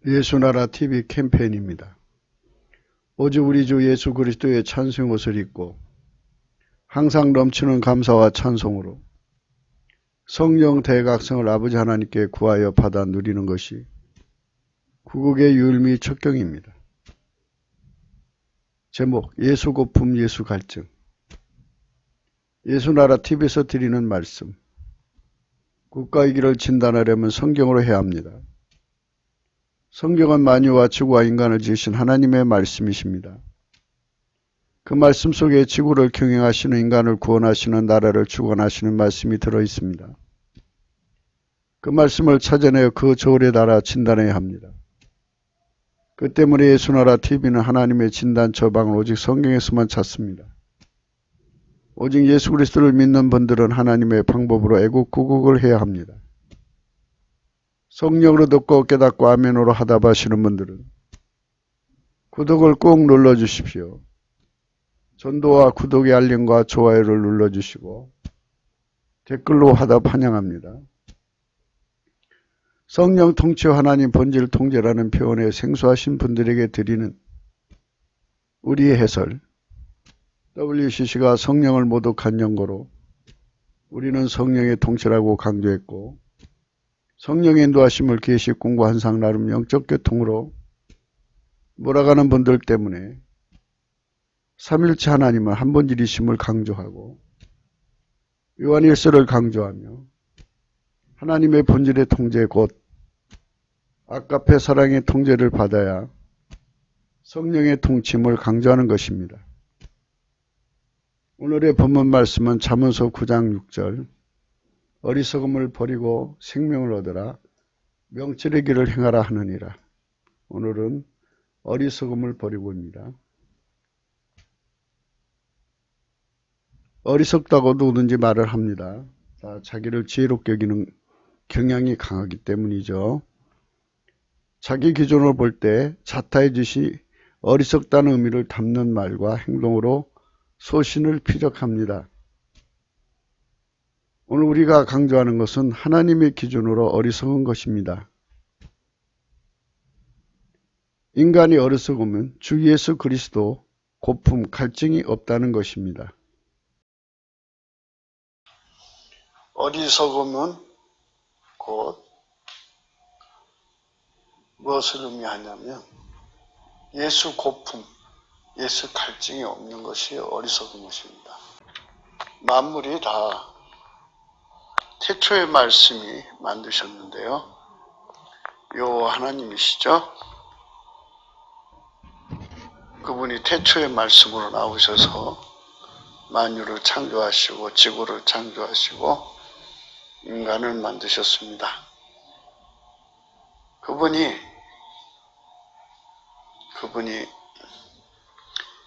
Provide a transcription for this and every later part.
예수나라 TV 캠페인입니다. 오직 우리 주 예수 그리스도의 찬송 옷을 입고 항상 넘치는 감사와 찬송으로 성령 대각성을 아버지 하나님께 구하여 받아 누리는 것이 구국의 유일미 척경입니다. 제목 예수 고품 예수 갈증. 예수나라 TV에서 드리는 말씀. 국가의 길을 진단하려면 성경으로 해야 합니다. 성경은 만유와 지구와 인간을 지으신 하나님의 말씀이십니다. 그 말씀 속에 지구를 경영하시는 인간을 구원하시는 나라를 주관하시는 말씀이 들어있습니다. 그 말씀을 찾아내어 그 저울에 달아 진단해야 합니다. 그 때문에 예수나라 TV는 하나님의 진단 처방을 오직 성경에서만 찾습니다. 오직 예수 그리스도를 믿는 분들은 하나님의 방법으로 애국구국을 해야 합니다. 성령으로 듣고 깨닫고 아멘으로 하답하시는 분들은 구독을 꼭 눌러주십시오. 전도와 구독의 알림과 좋아요를 눌러주시고 댓글로 하답 환영합니다. 성령 통치와 하나님 본질 통제라는 표현에 생소하신 분들에게 드리는 우리의 해설. WCC가 성령을 모독한 연고로 우리는 성령의 통치라고 강조했고, 성령의 인도하심을 계시 공부 한상 나름 영적 교통으로 몰아가는 분들 때문에 삼일체 하나님은 한 본질이심을 강조하고 요한일서를 강조하며 하나님의 본질의 통제 곧 아가페 사랑의 통제를 받아야 성령의 통치임을 강조하는 것입니다. 오늘의 본문 말씀은 잠언서 9장 6절 어리석음을 버리고 생명을 얻으라 명철의 길을 행하라 하느니라. 오늘은 어리석음을 버리고입니다. 어리석다고 누구든지 말을 합니다. 자기를 지혜롭게 여기는 경향이 강하기 때문이죠. 자기 기준으로 볼 때 자타의 짓이 어리석다는 의미를 담는 말과 행동으로 소신을 피력합니다. 오늘 우리가 강조하는 것은 하나님의 기준으로 어리석은 것입니다. 인간이 어리석으면 주 예수 그리스도 고품 갈증이 없다는 것입니다. 어리석음은 곧 무엇을 의미하냐면 예수 고품, 예수 갈증이 없는 것이 어리석은 것입니다. 만물이 다 태초의 말씀이 만드셨는데요. 요 하나님이시죠. 그분이 태초의 말씀으로 나오셔서 만유를 창조하시고 지구를 창조하시고 인간을 만드셨습니다. 그분이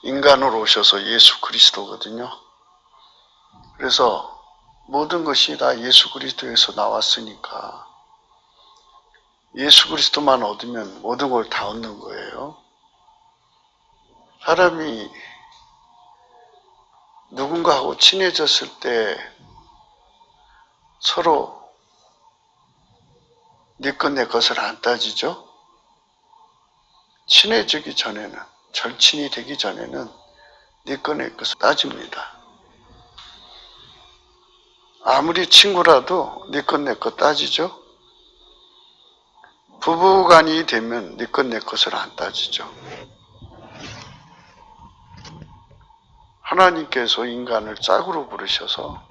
인간으로 오셔서 예수 그리스도거든요. 그래서 모든 것이 다 예수 그리스도에서 나왔으니까 예수 그리스도만 얻으면 모든 걸 다 얻는 거예요. 사람이 누군가하고 친해졌을 때 서로 네 것 내 것을 안 따지죠. 친해지기 전에는, 절친이 되기 전에는 네 것 내 것을 따집니다. 아무리 친구라도 네 것 내 것 따지죠. 부부간이 되면 네 것 내 것을 안 따지죠. 하나님께서 인간을 짝으로 부르셔서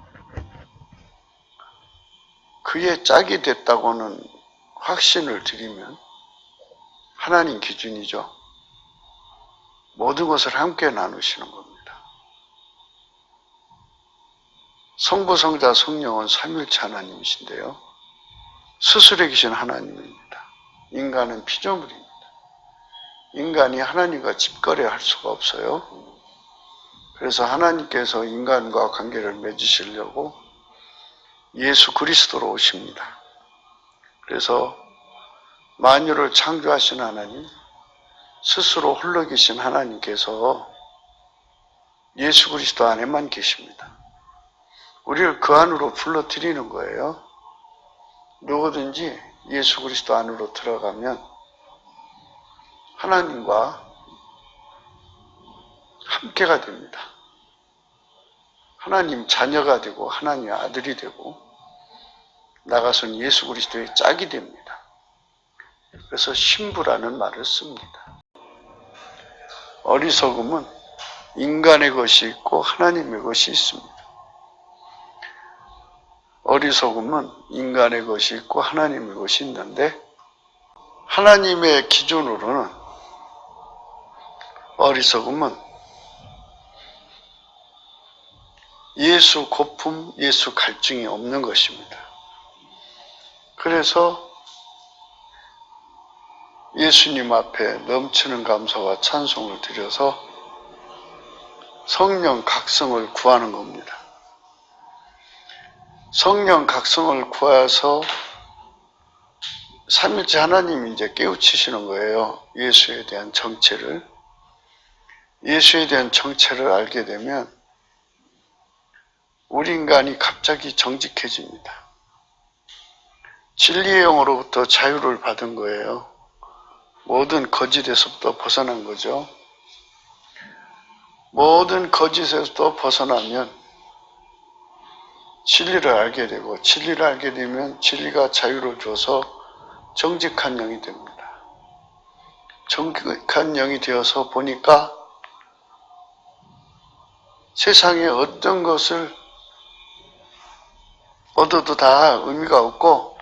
그의 짝이 됐다고는 확신을 드리면 하나님 기준이죠. 모든 것을 함께 나누시는 겁니다. 성부, 성자, 성령은 삼일체 하나님이신데요. 스스로 계신 하나님입니다. 인간은 피조물입니다. 인간이 하나님과 집거래할 수가 없어요. 그래서 하나님께서 인간과 관계를 맺으시려고 예수 그리스도로 오십니다. 그래서 만유를 창조하신 하나님, 스스로 홀로 계신 하나님께서 예수 그리스도 안에만 계십니다. 우리를 그 안으로 불러들이는 거예요. 누구든지 예수 그리스도 안으로 들어가면 하나님과 함께가 됩니다. 하나님 자녀가 되고 하나님의 아들이 되고 나가서는 예수 그리스도의 짝이 됩니다. 그래서 신부라는 말을 씁니다. 어리석음은 인간의 것이 있고 하나님의 것이 있습니다. 어리석음은 인간의 것이 있고 하나님의 것이 있는데 하나님의 기준으로는 어리석음은 예수 고품, 예수 갈증이 없는 것입니다. 그래서 예수님 앞에 넘치는 감사와 찬송을 드려서 성령 각성을 구하는 겁니다. 성령 각성을 구해서 삼일째 하나님이 이제 깨우치시는 거예요. 예수에 대한 정체를. 예수에 대한 정체를 알게 되면 우리 인간이 갑자기 정직해집니다. 진리의 영으로부터 자유를 받은 거예요. 모든 거짓에서부터 벗어난 거죠. 모든 거짓에서부터 벗어나면 진리를 알게 되고 진리를 알게 되면 진리가 자유를 줘서 정직한 영이 됩니다. 정직한 영이 되어서 보니까 세상에 어떤 것을 얻어도 다 의미가 없고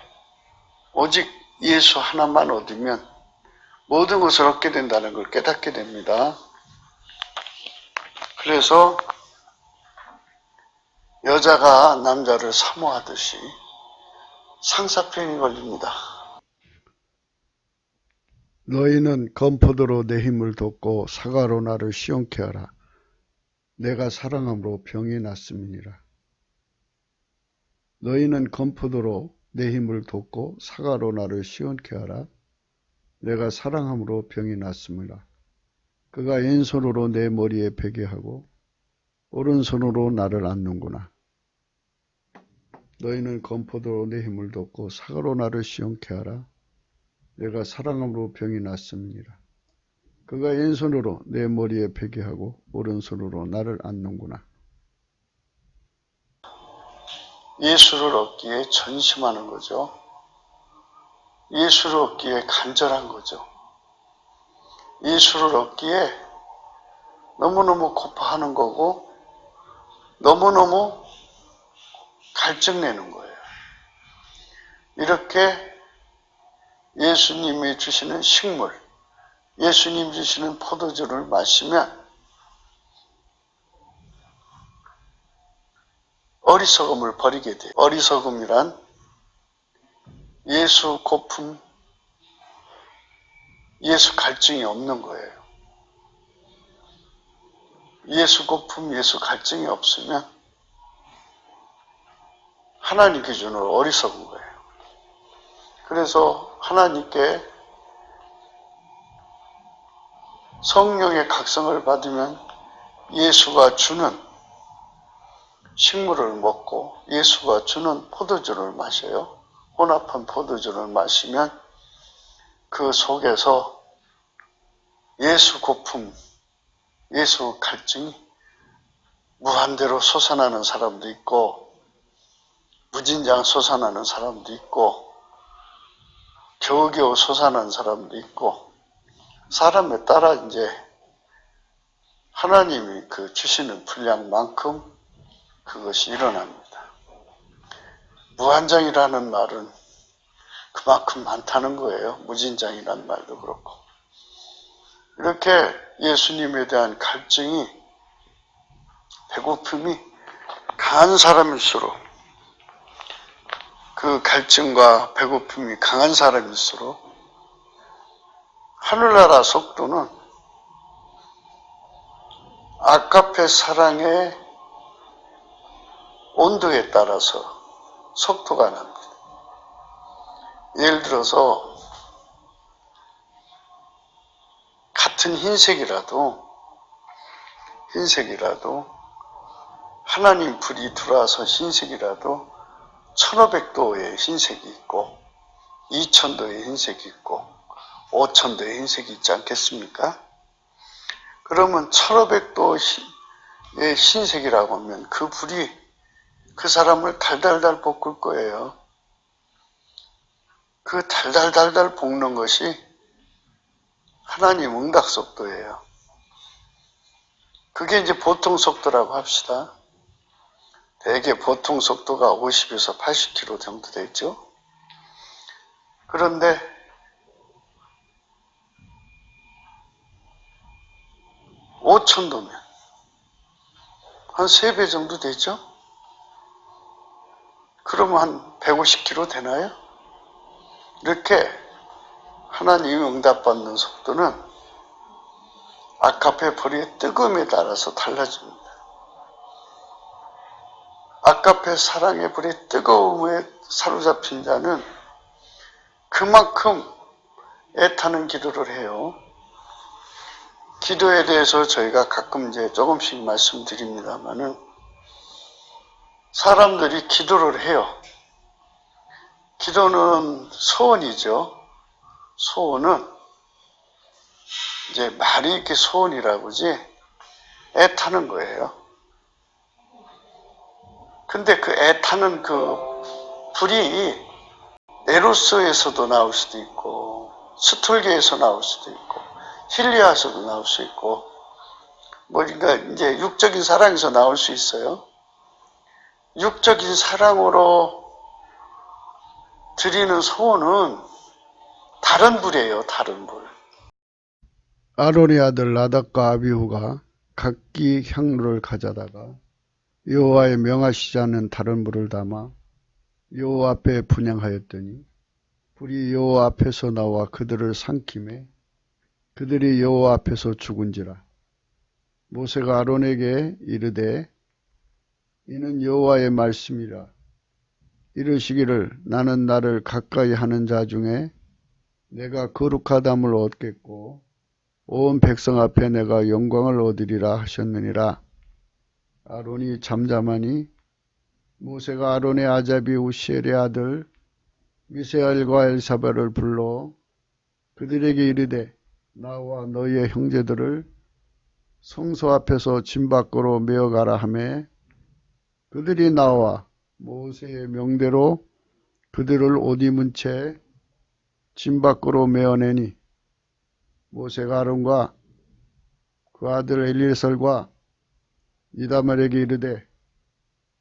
오직 예수 하나만 얻으면 모든 것을 얻게 된다는 걸 깨닫게 됩니다. 그래서 여자가 남자를 사모하듯이 상사병이 걸립니다. 너희는 건포도로 내 힘을 돋고 사과로 나를 시원케 하라. 내가 사랑함으로 병이 났음이니라. 너희는 건포도로 내 힘을 돋고 사과로 나를 시원케 하라. 내가 사랑함으로 병이 났음이라. 그가 왼손으로 내 머리에 베게 하고 오른손으로 나를 안는구나. 너희는 건포도로 내 힘을 돋고 사과로 나를 시원케 하라. 내가 사랑함으로 병이 났음이니라. 그가 왼손으로 내 머리에 베게 하고 오른손으로 나를 안는구나. 예수를 얻기에 전심하는 거죠. 예수를 얻기에 간절한 거죠. 예수를 얻기에 너무너무 고파하는 거고 너무너무 갈증내는 거예요. 이렇게 예수님이 주시는 식물, 예수님 주시는 포도주를 마시면 어리석음을 버리게 돼요. 어리석음이란 예수 고품, 예수 갈증이 없는 거예요. 예수 고품, 예수 갈증이 없으면 하나님 기준으로 어리석은 거예요. 그래서 하나님께 성령의 각성을 받으면 예수가 주는 식물을 먹고 예수가 주는 포도주를 마셔요. 혼합한 포도주를 마시면 그 속에서 예수 고품, 예수 갈증이 무한대로 솟아나는 사람도 있고 무진장 솟아나는 사람도 있고 겨우겨우 솟아나는 사람도 있고 사람에 따라 이제 하나님이 그 주시는 분량만큼 그것이 일어납니다. 무한장이라는 말은 그만큼 많다는 거예요. 무진장이라는 말도 그렇고. 이렇게 예수님에 대한 갈증이, 배고픔이 강한 사람일수록 그 갈증과 배고픔이 강한 사람일수록 하늘나라 속도는 아가페 사랑의 온도에 따라서 속도가 납니다. 예를 들어서 같은 흰색이라도 하나님 불이 들어와서 흰색이라도 1500도의 흰색이 있고 2000도의 흰색이 있고 5,000도의 흰색이 있지 않겠습니까? 그러면 1,500도의 흰색이라고 하면 그 불이 그 사람을 달달달 볶을 거예요. 그 달달달달 볶는 것이 하나님 응답 속도예요. 그게 이제 보통 속도라고 합시다. 대개 보통 속도가 50에서 80km 정도 되죠. 그런데 5,000도면 한 3배 정도 되죠. 그러면 한 150km 되나요? 이렇게 하나님이 응답받는 속도는 아카페 불의 뜨거움에 따라서 달라집니다. 아카페 사랑의 불의 뜨거움에 사로잡힌 자는 그만큼 애타는 기도를 해요. 기도에 대해서 저희가 가끔 이제 조금씩 말씀드립니다만은 사람들이 기도를 해요. 기도는 소원이죠. 소원은 이제 말이 이렇게 소원이라고지 애타는 거예요. 근데 그 애타는 그 불이 에로스에서도 나올 수도 있고 스톨게에서 나올 수도 있고 힐리아에서도 나올 수 있고 뭐 그러니까 이제 육적인 사랑에서 나올 수 있어요. 육적인 사랑으로 드리는 소원은 다른 불이에요. 다른 불. 아론의 아들 나답과 아비후가 각기 향로를 가져다가 여호와의 명하시지 않은 다른 불을 담아 여호와 앞에 분향하였더니 불이 여호와 앞에서 나와 그들을 삼키매 그들이 여호와 앞에서 죽은지라. 모세가 아론에게 이르되 이는 여호와의 말씀이라. 이르시기를 나는 나를 가까이 하는 자 중에 내가 거룩하담을 얻겠고 온 백성 앞에 내가 영광을 얻으리라 하셨느니라. 아론이 잠잠하니 모세가 아론의 아자비 우시엘의 아들 미세엘과 엘사벨을 불러 그들에게 이르되 나와 너희의 형제들을 성소 앞에서 진 밖으로 메어가라 하매 그들이 나와 모세의 명대로 그들을 옷 입은 채 진 밖으로 메어내니 모세가 아론과 그 아들 엘리에셀과 이다말에게 이르되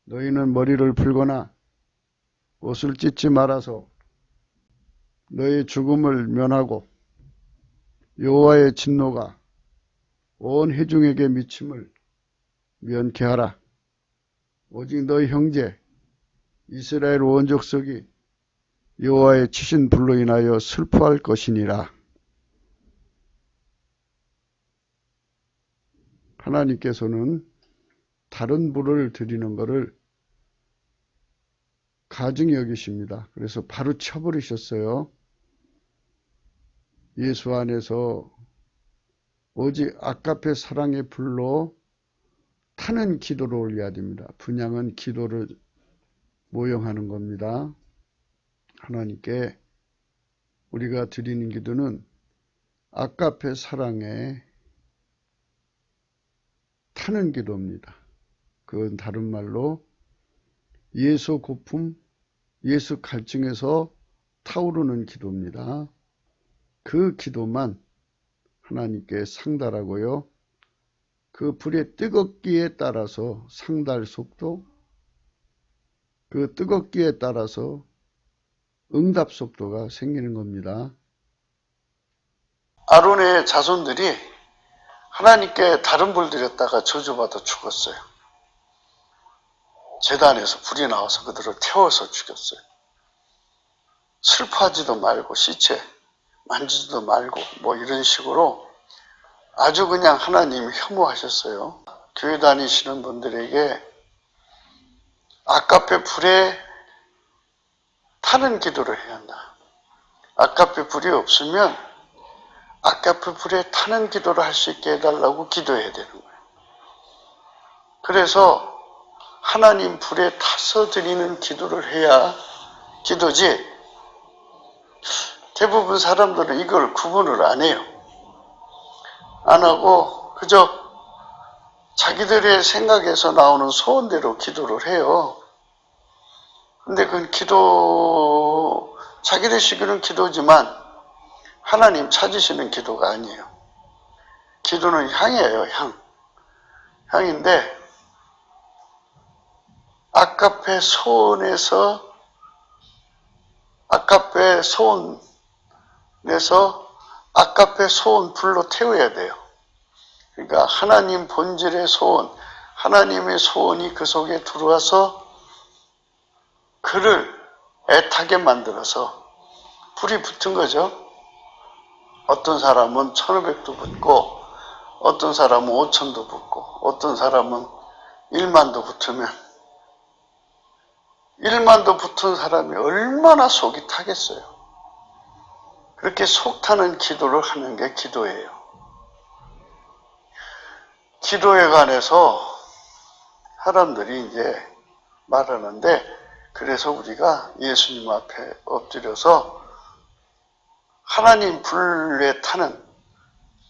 너희는 머리를 풀거나 옷을 찢지 말아서 너희 죽음을 면하고 여호와의 진노가 온 회중에게 미침을 면케 하라. 오직 너희 형제 이스라엘 온 족속이 여호와의 치신 불로 인하여 슬퍼할 것이니라. 하나님께서는 다른 불을 드리는 것을 가증히 여기십니다. 그래서 바로 쳐버리셨어요. 예수 안에서 오직 아카페 사랑의 불로 타는 기도를 올려야 됩니다. 분향은 기도를 모형하는 겁니다. 하나님께 우리가 드리는 기도는 아카페 사랑에 타는 기도입니다. 그건 다른 말로 예수 고품, 예수 갈증에서 타오르는 기도입니다. 그 기도만 하나님께 상달하고요. 그 불의 뜨겁기에 따라서 상달 속도, 그 뜨겁기에 따라서 응답 속도가 생기는 겁니다. 아론의 자손들이 하나님께 다른 불 드렸다가 저주받아 죽었어요. 제단에서 불이 나와서 그들을 태워서 죽였어요. 슬퍼하지도 말고 시체 만지지도 말고 뭐 이런 식으로 아주 그냥 하나님이 혐오하셨어요. 교회 다니시는 분들에게 아카페 불에 타는 기도를 해야 한다. 아카페 불이 없으면 아카페 불에 타는 기도를 할 수 있게 해달라고 기도해야 되는 거예요. 그래서 하나님 불에 타서 드리는 기도를 해야 기도지, 대부분 사람들은 이걸 구분을 안 해요. 안 하고 그저 자기들의 생각에서 나오는 소원대로 기도를 해요. 근데 그 자기들 시기는 기도지만 하나님 찾으시는 기도가 아니에요. 기도는 향이에요, 향. 향인데 아깝의 소원에서 아깝의 소원 불로 태워야 돼요. 그러니까 하나님 본질의 소원, 하나님의 소원이 그 속에 들어와서 그를 애타게 만들어서 불이 붙은 거죠. 어떤 사람은 1500도 붙고 어떤 사람은 5000도 붙고 어떤 사람은 1만도 붙으면 1만도 붙은 사람이 얼마나 속이 타겠어요. 그렇게 속 타는 기도를 하는 게 기도예요. 기도에 관해서 사람들이 이제 말하는데 그래서 우리가 예수님 앞에 엎드려서 하나님 불에 타는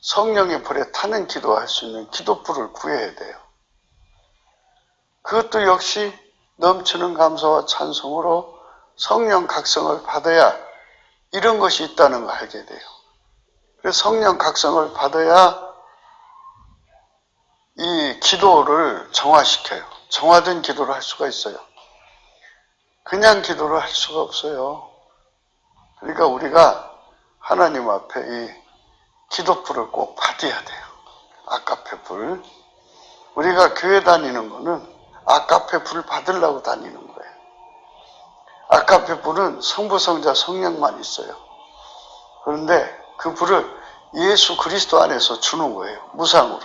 성령의 불에 타는 기도할 수 있는 기도불을 구해야 돼요. 그것도 역시 넘치는 감사와 찬송으로 성령 각성을 받아야 이런 것이 있다는 걸 알게 돼요. 그래서 성령 각성을 받아야 이 기도를 정화시켜요. 정화된 기도를 할 수가 있어요. 그냥 기도를 할 수가 없어요. 그러니까 우리가 하나님 앞에 이 기도불을 꼭 받아야 돼요. 아까페 불. 우리가 교회 다니는 거는 아까페 불 받으려고 다니는 거예요. 아까페 불은 성부, 성자, 성령만 있어요. 그런데 그 불을 예수 그리스도 안에서 주는 거예요. 무상으로.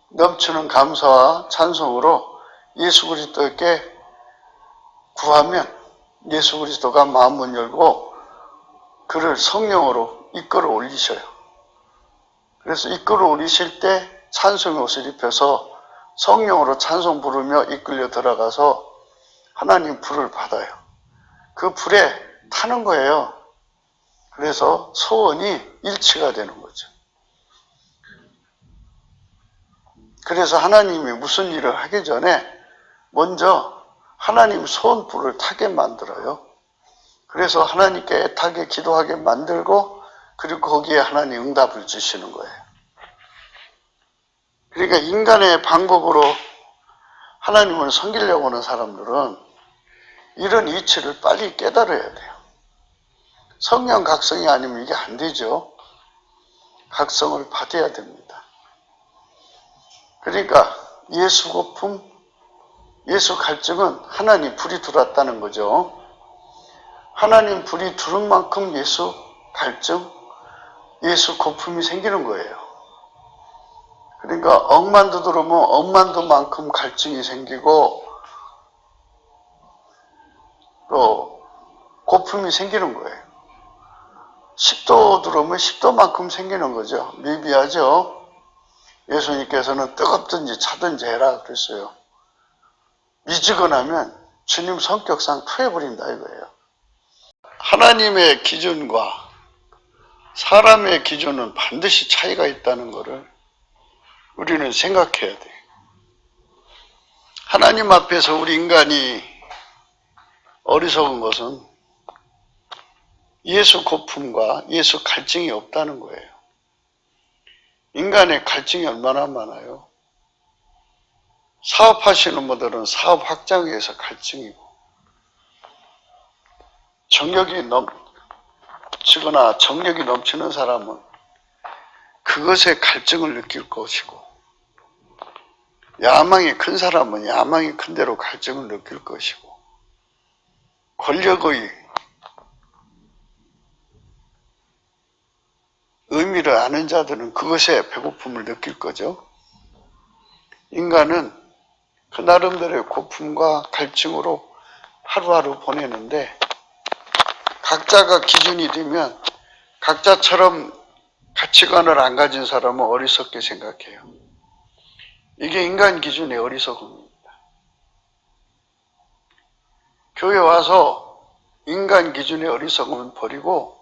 넘치는 감사와 찬송으로 예수 그리스도께 구하면 예수 그리스도가 마음문 열고 그를 성령으로 이끌어 올리셔요. 그래서 이끌어 올리실 때 찬송의 옷을 입혀서 성령으로 찬송 부르며 이끌려 들어가서 하나님 불을 받아요. 그 불에 타는 거예요. 그래서 소원이 일치가 되는 거죠. 그래서 하나님이 무슨 일을 하기 전에 먼저 하나님 소원불을 타게 만들어요. 그래서 하나님께 애타게 기도하게 만들고 그리고 거기에 하나님 응답을 주시는 거예요. 그러니까 인간의 방법으로 하나님을 섬기려고 하는 사람들은 이런 이치를 빨리 깨달아야 돼요. 성령 각성이 아니면 이게 안 되죠. 각성을 받아야 됩니다. 그러니까 예수 고품, 예수 갈증은 하나님 불이 들어왔다는 거죠. 하나님 불이 들은 만큼 예수 갈증, 예수 고품이 생기는 거예요. 그러니까 억만도 들으면 억만도만큼 갈증이 생기고 또 고품이 생기는 거예요. 10도 들으면 10도만큼 생기는 거죠. 미비하죠. 예수님께서는 뜨겁든지 차든지 해라 그랬어요. 미지근하면 주님 성격상 토해버린다 이거예요. 하나님의 기준과 사람의 기준은 반드시 차이가 있다는 것을 우리는 생각해야 돼요. 하나님 앞에서 우리 인간이 어리석은 것은 예수 고품과 예수 갈증이 없다는 거예요. 인간의 갈증이 얼마나 많아요. 사업하시는 분들은 사업 확장에 의해서 갈증이고 정력이 넘치거나 정력이 넘치는 사람은 그것에 갈증을 느낄 것이고 야망이 큰 사람은 야망이 큰 대로 갈증을 느낄 것이고 권력의 의미를 아는 자들은 그것에 배고픔을 느낄 거죠. 인간은 그 나름대로의 고품과 갈증으로 하루하루 보내는데 각자가 기준이 되면 각자처럼 가치관을 안 가진 사람은 어리석게 생각해요. 이게 인간 기준의 어리석음입니다. 교회 와서 인간 기준의 어리석음은 버리고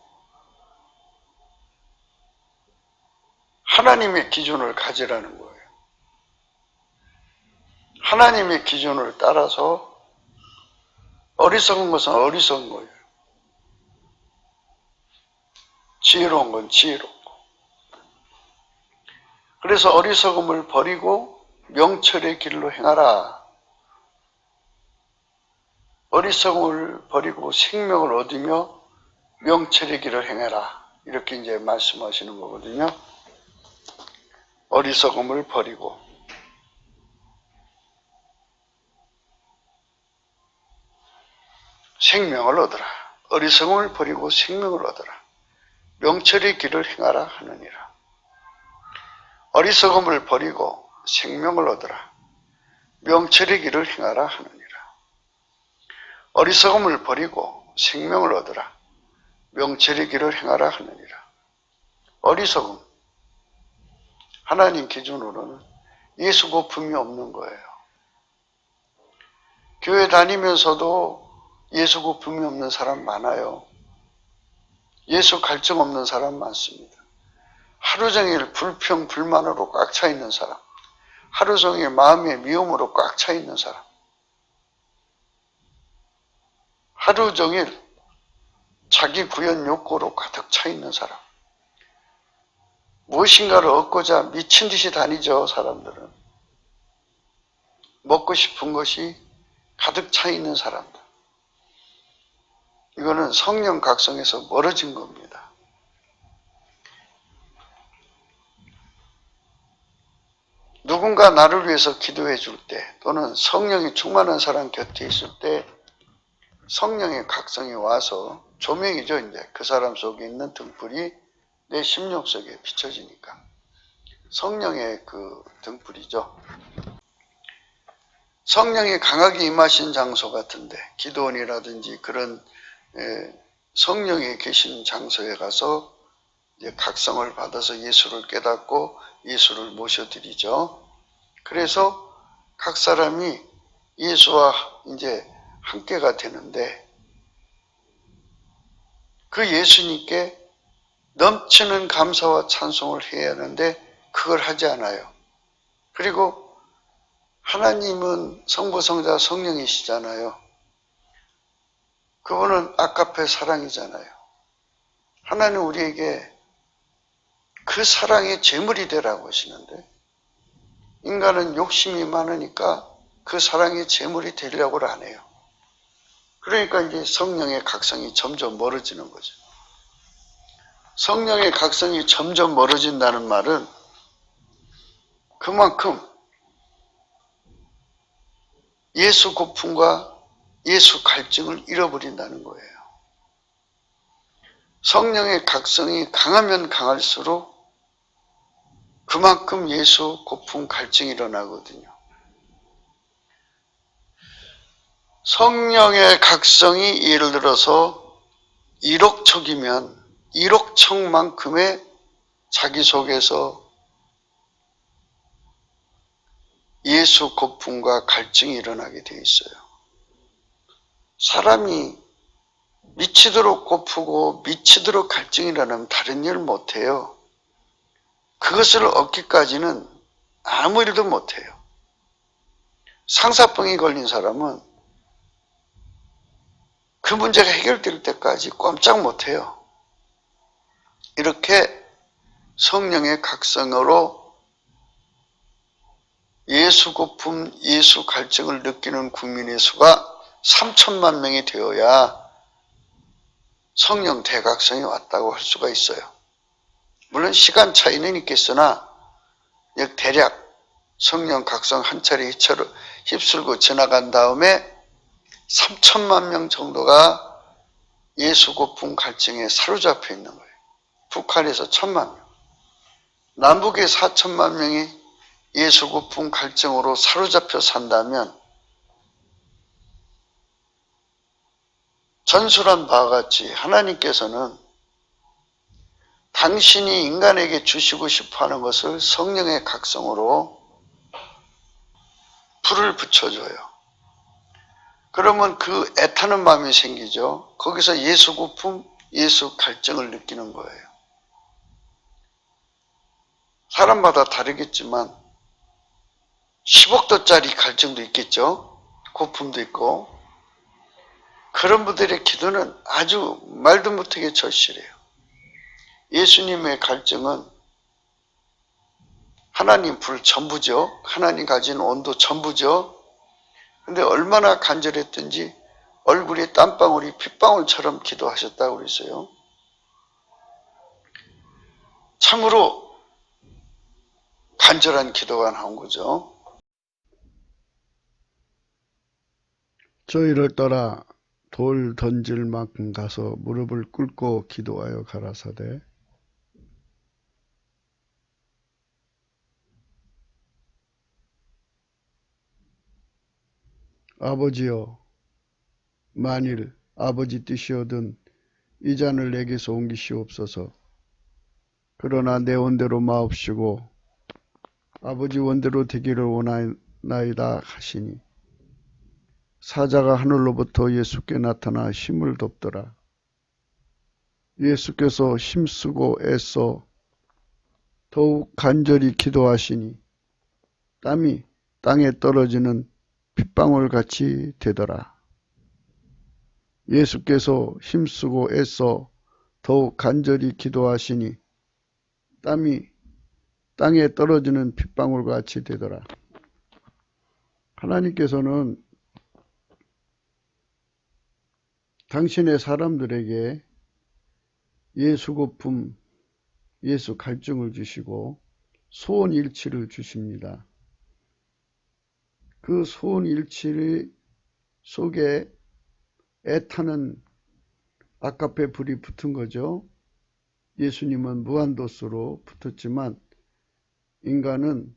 하나님의 기준을 가지라는 거예요. 하나님의 기준을 따라서 어리석은 것은 어리석은 거예요. 지혜로운 건 지혜로운 거. 그래서 어리석음을 버리고 명철의 길로 행하라. 어리석음을 버리고 생명을 얻으며 명철의 길을 행해라. 이렇게 이제 말씀하시는 거거든요. 어리석음을 버리고 생명을 얻어라. 어리석음을 버리고 생명을 얻어라. 명철의 길을 행하라 하느니라. 어리석음을 버리고 생명을 얻어라. 명철의 길을 행하라 하느니라. 어리석음을 버리고 생명을 얻어라. 명철의 길을 행하라 하느니라. 어리석음. 하나님 기준으로는 예수 고품이 없는 거예요. 교회 다니면서도 예수 고품이 없는 사람 많아요. 예수 갈증 없는 사람 많습니다. 하루 종일 불평, 불만으로 꽉 차 있는 사람. 하루 종일 마음의 미움으로 꽉 차 있는 사람. 하루 종일 자기 구현 욕구로 가득 차 있는 사람. 무엇인가를 얻고자 미친 듯이 다니죠, 사람들은. 먹고 싶은 것이 가득 차 있는 사람들. 이거는 성령 각성에서 멀어진 겁니다. 누군가 나를 위해서 기도해 줄 때, 또는 성령이 충만한 사람 곁에 있을 때 성령의 각성이 와서 조명이죠. 이제 그 사람 속에 있는 등불이 내 심령 속에 비춰지니까 성령의 그 등불이죠. 성령이 강하게 임하신 장소 같은데 기도원이라든지 그런 성령이 계신 장소에 가서 이제 각성을 받아서 예수를 깨닫고 예수를 모셔드리죠. 그래서 각 사람이 예수와 이제 함께가 되는데 그 예수님께 넘치는 감사와 찬송을 해야 하는데 그걸 하지 않아요. 그리고 하나님은 성부, 성자, 성령이시잖아요. 그분은 아까페 사랑이잖아요. 하나님 우리에게 그 사랑의 제물이 되라고 하시는데 인간은 욕심이 많으니까 그 사랑의 제물이 되려고 안 해요. 그러니까 이제 성령의 각성이 점점 멀어지는 거죠. 성령의 각성이 점점 멀어진다는 말은 그만큼 예수 고품과 예수 갈증을 잃어버린다는 거예요. 성령의 각성이 강하면 강할수록 그만큼 예수 고품 갈증이 일어나거든요. 성령의 각성이 예를 들어서 1억 척이면 1억 척만큼의 자기 속에서 예수 고품과 갈증이 일어나게 돼 있어요. 사람이 미치도록 고프고 미치도록 갈증이 일어나면 다른 일 못해요. 그것을 얻기까지는 아무 일도 못해요. 상사병이 걸린 사람은 그 문제가 해결될 때까지 꼼짝 못해요. 이렇게 성령의 각성으로 예수 고품, 예수 갈증을 느끼는 국민의 수가 3천만 명이 되어야 성령 대각성이 왔다고 할 수가 있어요. 물론 시간 차이는 있겠으나 대략 성령 각성 한 차례 휩쓸고 지나간 다음에 3천만 명 정도가 예수 고품 갈증에 사로잡혀 있는 거예요. 북한에서 1,000만 명, 남북에 4천만 명이 예수 고품 갈증으로 사로잡혀 산다면 전술한 바와 같이 하나님께서는 당신이 인간에게 주시고 싶어하는 것을 성령의 각성으로 불을 붙여줘요. 그러면 그 애타는 마음이 생기죠. 거기서 예수 고품, 예수 갈증을 느끼는 거예요. 사람마다 다르겠지만 10억도짜리 갈증도 있겠죠. 고품도 있고. 그런 분들의 기도는 아주 말도 못하게 절실해요. 예수님의 갈증은 하나님 불 전부죠. 하나님 가진 온도 전부죠. 근데 얼마나 간절했든지 얼굴에 땀방울이 핏방울처럼 기도하셨다고 그랬어요. 참으로 간절한 기도가 나온 거죠. 저희를 떠나 돌 던질 만큼 가서 무릎을 꿇고 기도하여 가라사대 아버지여 만일 아버지 뜻이오든 이 잔을 내게서 옮기시옵소서. 그러나 내 원대로 마옵시고 아버지 원대로 되기를 원하나이다 하시니 사자가 하늘로부터 예수께 나타나 힘을 돕더라. 예수께서 힘쓰고 애써 더욱 간절히 기도하시니 땀이 땅에 떨어지는 핏방울같이 되더라. 예수께서 힘쓰고 애써 더욱 간절히 기도하시니 땀이 땅에 떨어지는 핏방울같이 되더라. 하나님께서는 당신의 사람들에게 예수 고품, 예수 갈증을 주시고 소원일치를 주십니다. 그 소원일치 속에 애타는 아까페 불이 붙은 거죠. 예수님은 무한도수로 붙었지만 인간은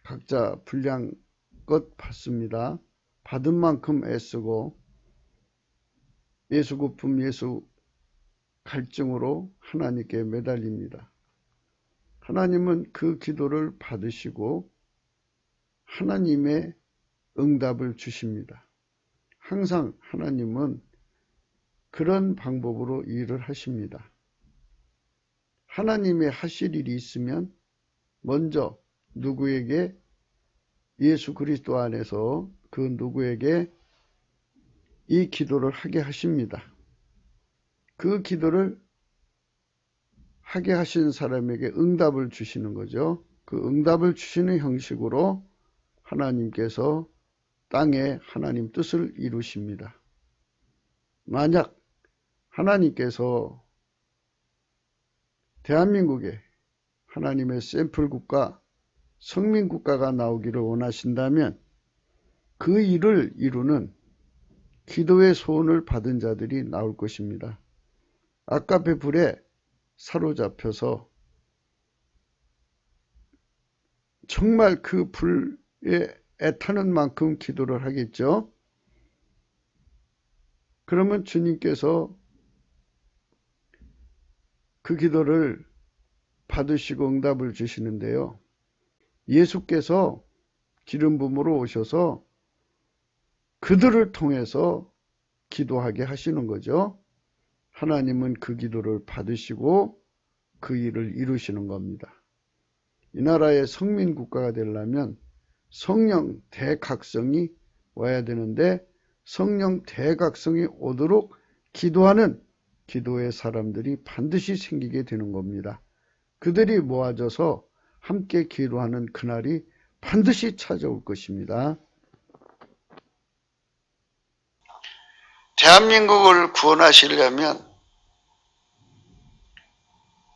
각자 분량껏 받습니다. 받은 만큼 애쓰고 예수 고품, 예수 갈증으로 하나님께 매달립니다. 하나님은 그 기도를 받으시고 하나님의 응답을 주십니다. 항상 하나님은 그런 방법으로 일을 하십니다. 하나님의 하실 일이 있으면 먼저 누구에게 예수 그리스도 안에서 그 누구에게 이 기도를 하게 하십니다. 그 기도를 하게 하신 사람에게 응답을 주시는 거죠. 그 응답을 주시는 형식으로 하나님께서 땅에 하나님 뜻을 이루십니다. 만약 하나님께서 대한민국에 하나님의 샘플 국가, 성민 국가가 나오기를 원하신다면 그 일을 이루는 기도의 소원을 받은 자들이 나올 것입니다. 아까페 불에 사로잡혀서 정말 그 불에 애타는 만큼 기도를 하겠죠. 그러면 주님께서 그 기도를 받으시고 응답을 주시는데요. 예수께서 기름 부음으로 오셔서 그들을 통해서 기도하게 하시는 거죠. 하나님은 그 기도를 받으시고 그 일을 이루시는 겁니다. 이 나라의 성민 국가가 되려면 성령 대각성이 와야 되는데 성령 대각성이 오도록 기도하는 기도의 사람들이 반드시 생기게 되는 겁니다. 그들이 모아져서 함께 기도하는 그날이 반드시 찾아올 것입니다. 대한민국을 구원하시려면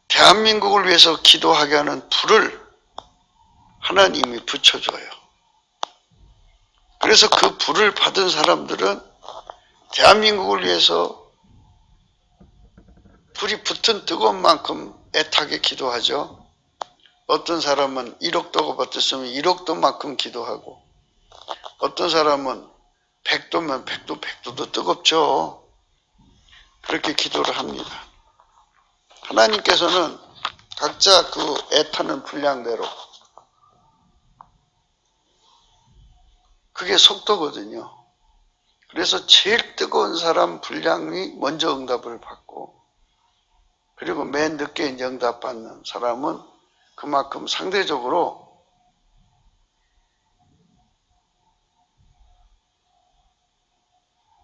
대한민국을 위해서 기도하게 하는 불을 하나님이 붙여줘요. 그래서 그 불을 받은 사람들은 대한민국을 위해서 불이 붙은 뜨거운 만큼 애타게 기도하죠. 어떤 사람은 1억도가 받았으면 1억도만큼 기도하고 어떤 사람은 100도면 100도도 뜨겁죠. 그렇게 기도를 합니다. 하나님께서는 각자 그 애타는 분량대로 그게 속도거든요. 그래서 제일 뜨거운 사람 분량이 먼저 응답을 받고, 그리고 맨 늦게 이제 응답받는 사람은 그만큼 상대적으로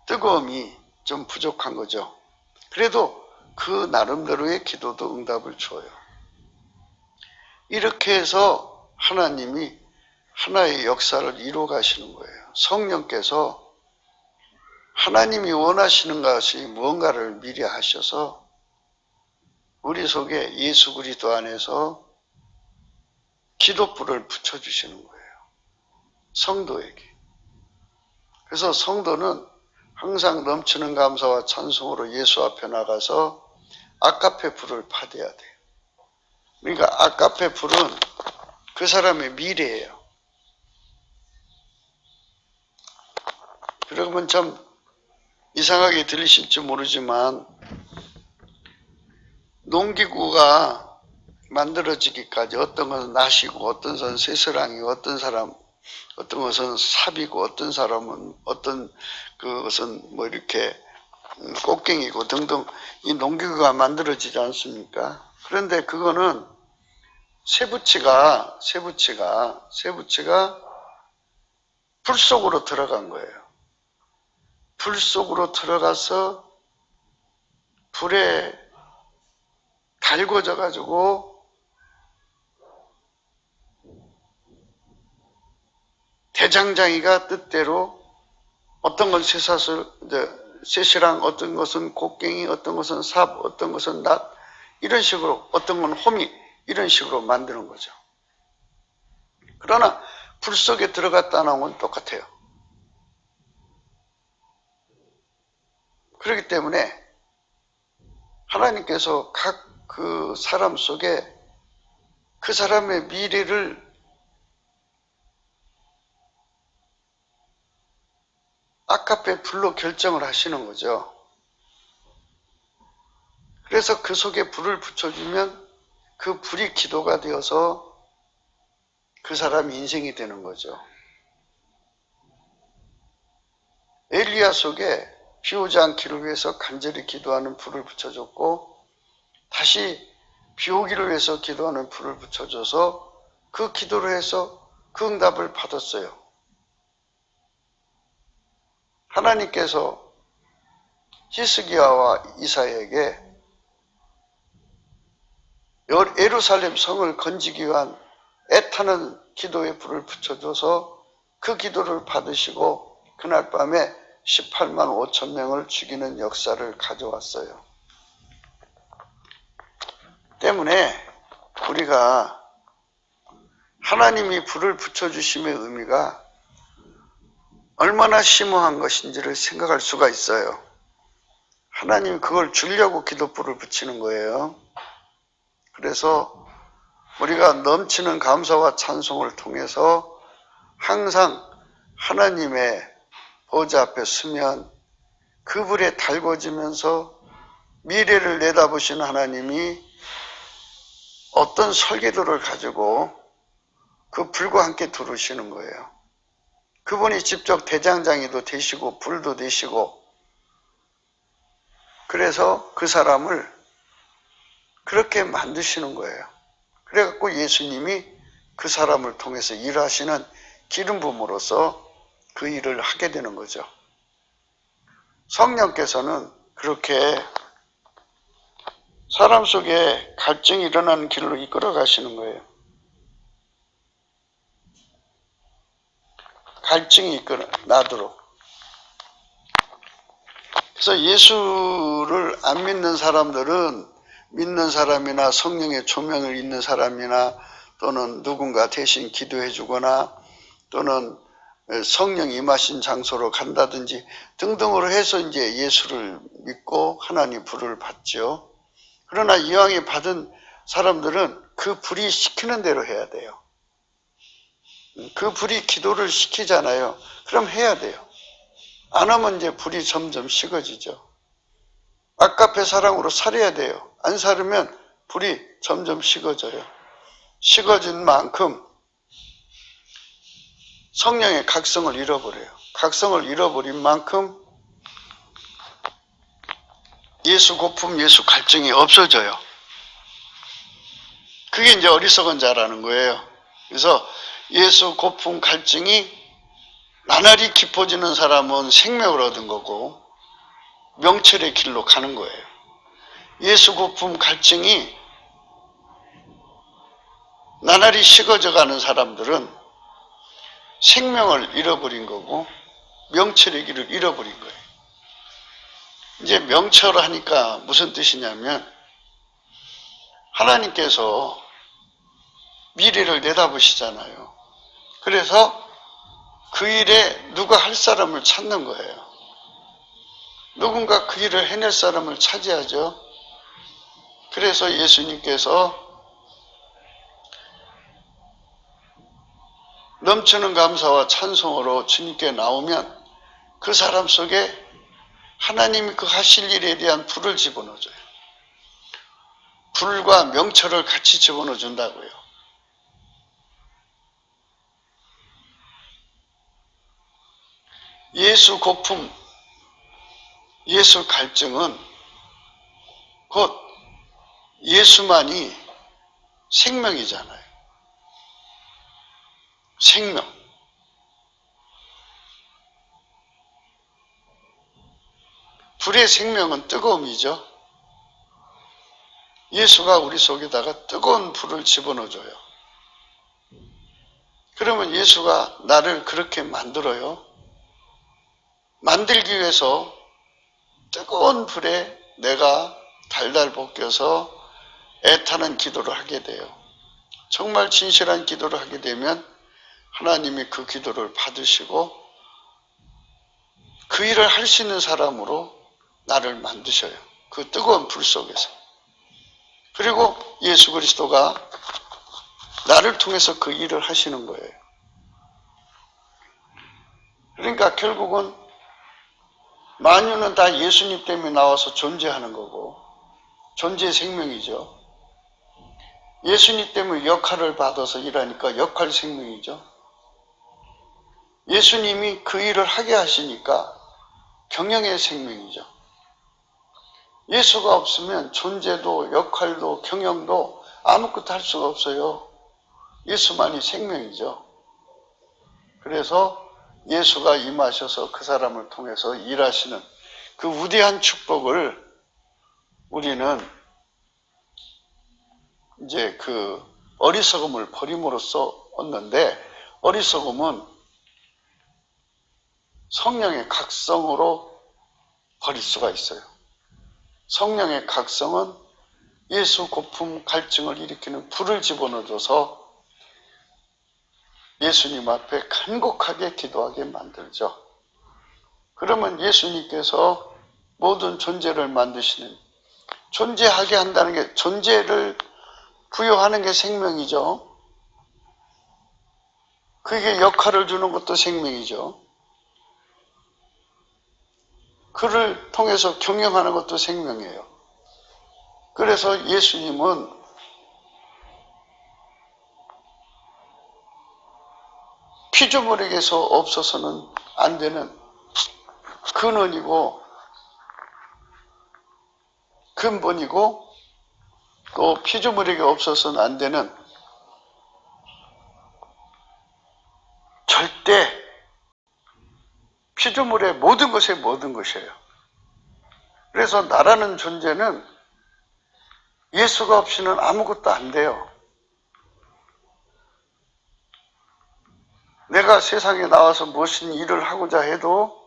뜨거움이 좀 부족한 거죠. 그래도 그 나름대로의 기도도 응답을 줘요. 이렇게 해서 하나님이 하나의 역사를 이루어 가시는 거예요. 성령께서 하나님이 원하시는 것이 무언가를 미리 하셔서 우리 속에 예수 그리스도 안에서 기도불을 붙여주시는 거예요. 성도에게. 그래서 성도는 항상 넘치는 감사와 찬송으로 예수 앞에 나가서 아가페 불을 받아야 돼요. 그러니까 아가페 불은 그 사람의 미래예요. 그러면 참 이상하게 들리실지 모르지만 농기구가 만들어지기까지 어떤 것은 낫이고 어떤 것은 쇠사랑이고 어떤 것은 삽이고 어떤 사람은 어떤 그것은 뭐 이렇게 꽃갱이고 등등 이 농기구가 만들어지지 않습니까? 그런데 그거는 쇠붙이가 불 속으로 들어간 거예요. 불 속으로 들어가서 불에 달궈져 가지고 대장장이가 뜻대로 어떤 건 쇠시랑, 어떤 것은 곡괭이, 어떤 것은 삽, 어떤 것은 낫, 이런 식으로, 어떤 건 호미, 이런 식으로 만드는 거죠. 그러나 불 속에 들어갔다 나오면 똑같아요. 그렇기 때문에 하나님께서 각 그 사람 속에 그 사람의 미래를 아가페 불로 결정을 하시는 거죠. 그래서 그 속에 불을 붙여주면 그 불이 기도가 되어서 그 사람의 인생이 되는 거죠. 엘리야 속에 비 오지 않기를 위해서 간절히 기도하는 불을 붙여줬고, 다시 비 오기를 위해서 기도하는 불을 붙여줘서 그 기도를 해서 그 응답을 받았어요. 하나님께서 히스기야와 이사야에게 예루살렘 성을 건지기 위한 애타는 기도의 불을 붙여줘서 그 기도를 받으시고 그날 밤에 18만 5천 명을 죽이는 역사를 가져왔어요. 때문에 우리가 하나님이 불을 붙여주심의 의미가 얼마나 심오한 것인지를 생각할 수가 있어요. 하나님이 그걸 주려고 기도불을 붙이는 거예요. 그래서 우리가 넘치는 감사와 찬송을 통해서 항상 하나님의 보좌 앞에 서면 그 불에 달궈지면서 미래를 내다보시는 하나님이 어떤 설계도를 가지고 그 불과 함께 두르시는 거예요. 그분이 직접 대장장이도 되시고 불도 되시고, 그래서 그 사람을 그렇게 만드시는 거예요. 그래갖고 예수님이 그 사람을 통해서 일하시는 기름 부음으로써 그 일을 하게 되는 거죠. 성령께서는 그렇게 사람 속에 갈증이 일어나는 길로 이끌어 가시는 거예요. 갈증이 나도록. 그래서 예수를 안 믿는 사람들은 믿는 사람이나 성령의 조명을 있는 사람이나 또는 누군가 대신 기도해 주거나 또는 성령이 임하신 장소로 간다든지 등등으로 해서 이제 예수를 믿고 하나님 불을 받죠. 그러나 이왕에 받은 사람들은 그 불이 시키는 대로 해야 돼요. 그 불이 기도를 시키잖아요. 그럼 해야 돼요. 안 하면 이제 불이 점점 식어지죠. 아가페 사랑으로 살아야 돼요. 안 살으면 불이 점점 식어져요. 식어진 만큼 성령의 각성을 잃어버려요. 각성을 잃어버린 만큼 예수 고품, 예수 갈증이 없어져요. 그게 이제 어리석은 자라는 거예요. 그래서 예수 고품 갈증이 나날이 깊어지는 사람은 생명을 얻은 거고 명철의 길로 가는 거예요. 예수 고품 갈증이 나날이 식어져 가는 사람들은 생명을 잃어버린 거고 명철의 길을 잃어버린 거예요. 이제 명철하니까 무슨 뜻이냐면 하나님께서 미래를 내다보시잖아요. 그래서 그 일에 누가 할 사람을 찾는 거예요. 누군가 그 일을 해낼 사람을 찾아야죠. 그래서 예수님께서 넘치는 감사와 찬송으로 주님께 나오면 그 사람 속에 하나님이 그 하실 일에 대한 불을 집어넣어줘요. 불과 명철을 같이 집어넣어 준다고요. 예수 고품, 예수 갈증은 곧 예수만이 생명이잖아요. 생명. 불의 생명은 뜨거움이죠. 예수가 우리 속에다가 뜨거운 불을 집어넣어줘요. 그러면 예수가 나를 그렇게 만들어요. 만들기 위해서 뜨거운 불에 내가 달달 볶여서 애타는 기도를 하게 돼요. 정말 진실한 기도를 하게 되면 하나님이 그 기도를 받으시고 그 일을 할 수 있는 사람으로 나를 만드셔요. 그 뜨거운 불 속에서. 그리고 예수 그리스도가 나를 통해서 그 일을 하시는 거예요. 그러니까 결국은 만유는 다 예수님 때문에 나와서 존재하는 거고 존재의 생명이죠. 예수님 때문에 역할을 받아서 일하니까 역할 생명이죠. 예수님이 그 일을 하게 하시니까 경영의 생명이죠. 예수가 없으면 존재도 역할도 경영도 아무것도 할 수가 없어요. 예수만이 생명이죠. 그래서 예수가 임하셔서 그 사람을 통해서 일하시는 그 위대한 축복을 우리는 이제 그 어리석음을 버림으로써 얻는데 어리석음은 성령의 각성으로 버릴 수가 있어요. 성령의 각성은 예수 고품 갈증을 일으키는 불을 집어넣어줘서 예수님 앞에 간곡하게 기도하게 만들죠. 그러면 예수님께서 모든 존재를 만드시는 존재하게 한다는 게 존재를 부여하는 게 생명이죠. 그게 역할을 주는 것도 생명이죠. 그를 통해서 경영하는 것도 생명이에요. 그래서 예수님은 피조물에게서 없어서는 안 되는 근원이고 근본이고 또 피조물에게 없어서는 안 되는 절대 피조물의 모든 것의 모든 것이에요. 그래서 나라는 존재는 예수가 없이는 아무것도 안 돼요. 내가 세상에 나와서 무슨 일을 하고자 해도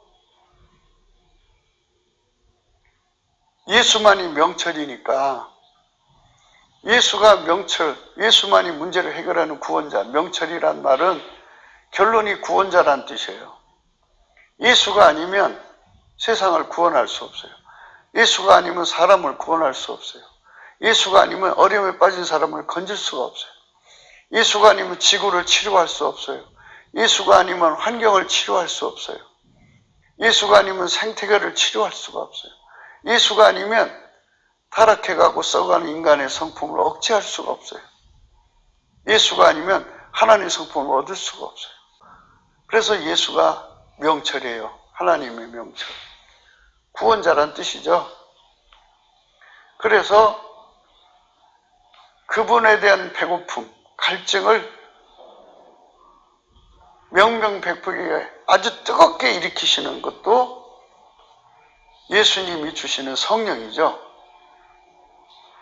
예수만이 명철이니까 예수가 명철, 예수만이 문제를 해결하는 구원자, 명철이란 말은 결론이 구원자란 뜻이에요. 예수가 아니면 세상을 구원할 수 없어요. 예수가 아니면 사람을 구원할 수 없어요. 예수가 아니면 어려움에 빠진 사람을 건질 수가 없어요. 예수가 아니면 지구를 치료할 수 없어요. 예수가 아니면 환경을 치료할 수 없어요. 예수가 아니면 생태계를 치료할 수가 없어요. 예수가 아니면 타락해가고 썩어가는 인간의 성품을 억제할 수가 없어요. 예수가 아니면 하나님의 성품을 얻을 수가 없어요. 그래서 예수가 명철이에요. 하나님의 명철. 구원자란 뜻이죠. 그래서 그분에 대한 배고픔, 갈증을 명명백백하게 아주 뜨겁게 일으키시는 것도 예수님이 주시는 성령이죠.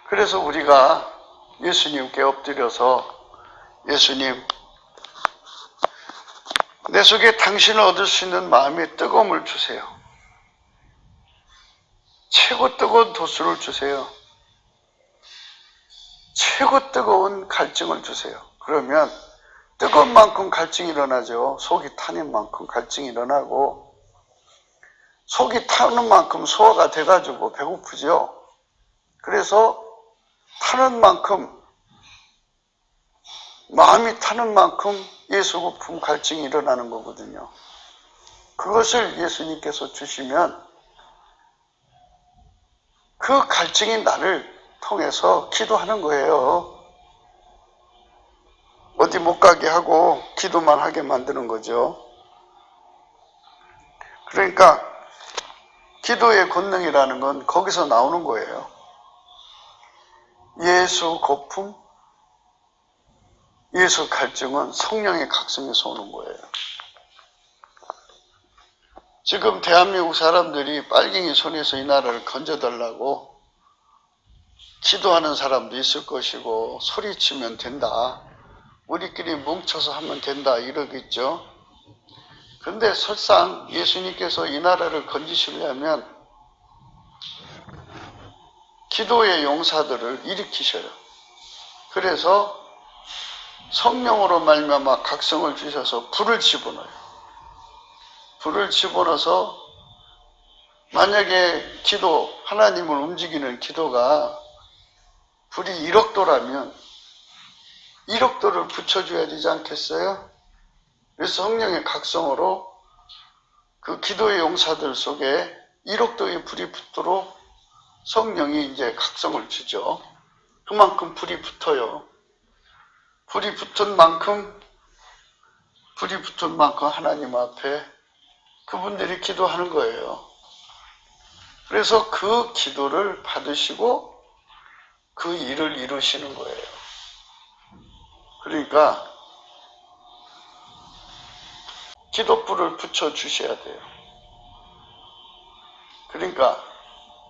그래서 우리가 예수님께 엎드려서 예수님, 내 속에 당신을 얻을 수 있는 마음의 뜨거움을 주세요. 최고 뜨거운 도수를 주세요. 최고 뜨거운 갈증을 주세요. 그러면 뜨거운 만큼 갈증이 일어나죠. 속이 타는 만큼 갈증이 일어나고 속이 타는 만큼 소화가 돼가지고 배고프죠. 그래서 타는 만큼 마음이 타는 만큼 예수 고품 갈증이 일어나는 거거든요. 그것을 예수님께서 주시면 그 갈증이 나를 통해서 기도하는 거예요. 어디 못 가게 하고 기도만 하게 만드는 거죠. 그러니까 기도의 권능이라는 건 거기서 나오는 거예요. 예수 고품, 예수 갈증은 성령의 각성에서 오는 거예요. 지금 대한민국 사람들이 빨갱이 손에서 이 나라를 건져달라고 기도하는 사람도 있을 것이고 소리치면 된다. 우리끼리 뭉쳐서 하면 된다 이러겠죠. 그런데 설상 예수님께서 이 나라를 건지시려면 기도의 용사들을 일으키셔요. 그래서 성령으로 말미암아 각성을 주셔서 불을 집어넣어요. 불을 집어넣어서 만약에 기도, 하나님을 움직이는 기도가 불이 1억 도라면 1억 도를 붙여줘야 되지 않겠어요? 그래서 성령의 각성으로 그 기도의 용사들 속에 1억 도의 불이 붙도록 성령이 이제 각성을 주죠. 그만큼 불이 붙어요. 불이 붙은 만큼 하나님 앞에 그분들이 기도하는 거예요. 그래서 그 기도를 받으시고 그 일을 이루시는 거예요. 그러니까 기도불을 붙여주셔야 돼요. 그러니까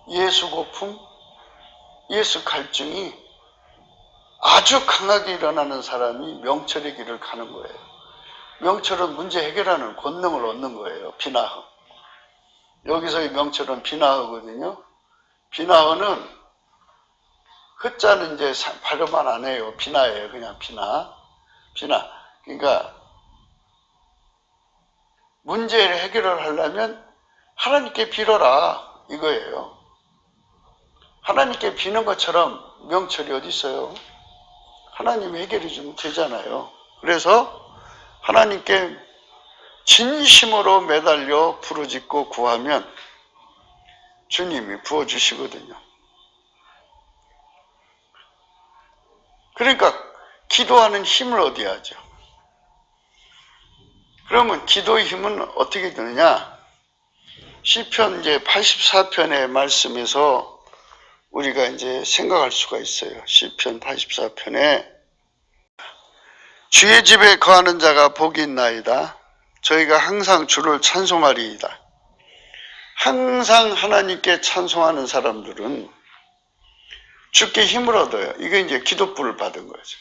예수 고품, 예수 갈증이 아주 강하게 일어나는 사람이 명철의 길을 가는 거예요. 명철은 문제 해결하는 권능을 얻는 거예요. 비나허. 여기서의 명철은 비나허거든요. 비나허는 흑자는 이제 발음만 안 해요. 비나예요. 그냥 비나. 그러니까 문제를 해결을 하려면 하나님께 빌어라 이거예요. 하나님께 비는 것처럼 명철이 어디 있어요? 하나님이 해결해 주면 되잖아요. 그래서 하나님께 진심으로 매달려 부르짖고 구하면 주님이 부어주시거든요. 그러니까 기도하는 힘을 얻어야 하죠. 그러면 기도의 힘은 어떻게 되느냐? 시편 이제 84편의 말씀에서 우리가 이제 생각할 수가 있어요. 시편 84편에 주의 집에 거하는 자가 복이 있나이다. 저희가 항상 주를 찬송하리이다. 항상 하나님께 찬송하는 사람들은 주께 힘을 얻어요. 이게 이제 기도불을 받은 거죠.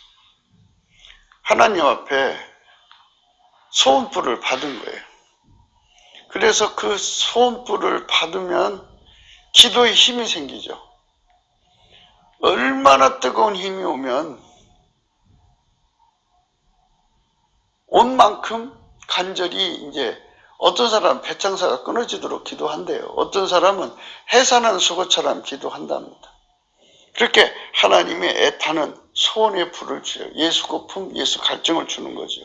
하나님 앞에 소원불을 받은 거예요. 그래서 그 소원불을 받으면 기도의 힘이 생기죠. 얼마나 뜨거운 힘이 오면 온 만큼 간절히 이제 어떤 사람은 배창사가 끊어지도록 기도한대요. 어떤 사람은 해산한 수고처럼 기도한답니다. 그렇게 하나님의 애타는 소원의 불을 줘요. 예수 고품, 예수 갈증을 주는 거죠.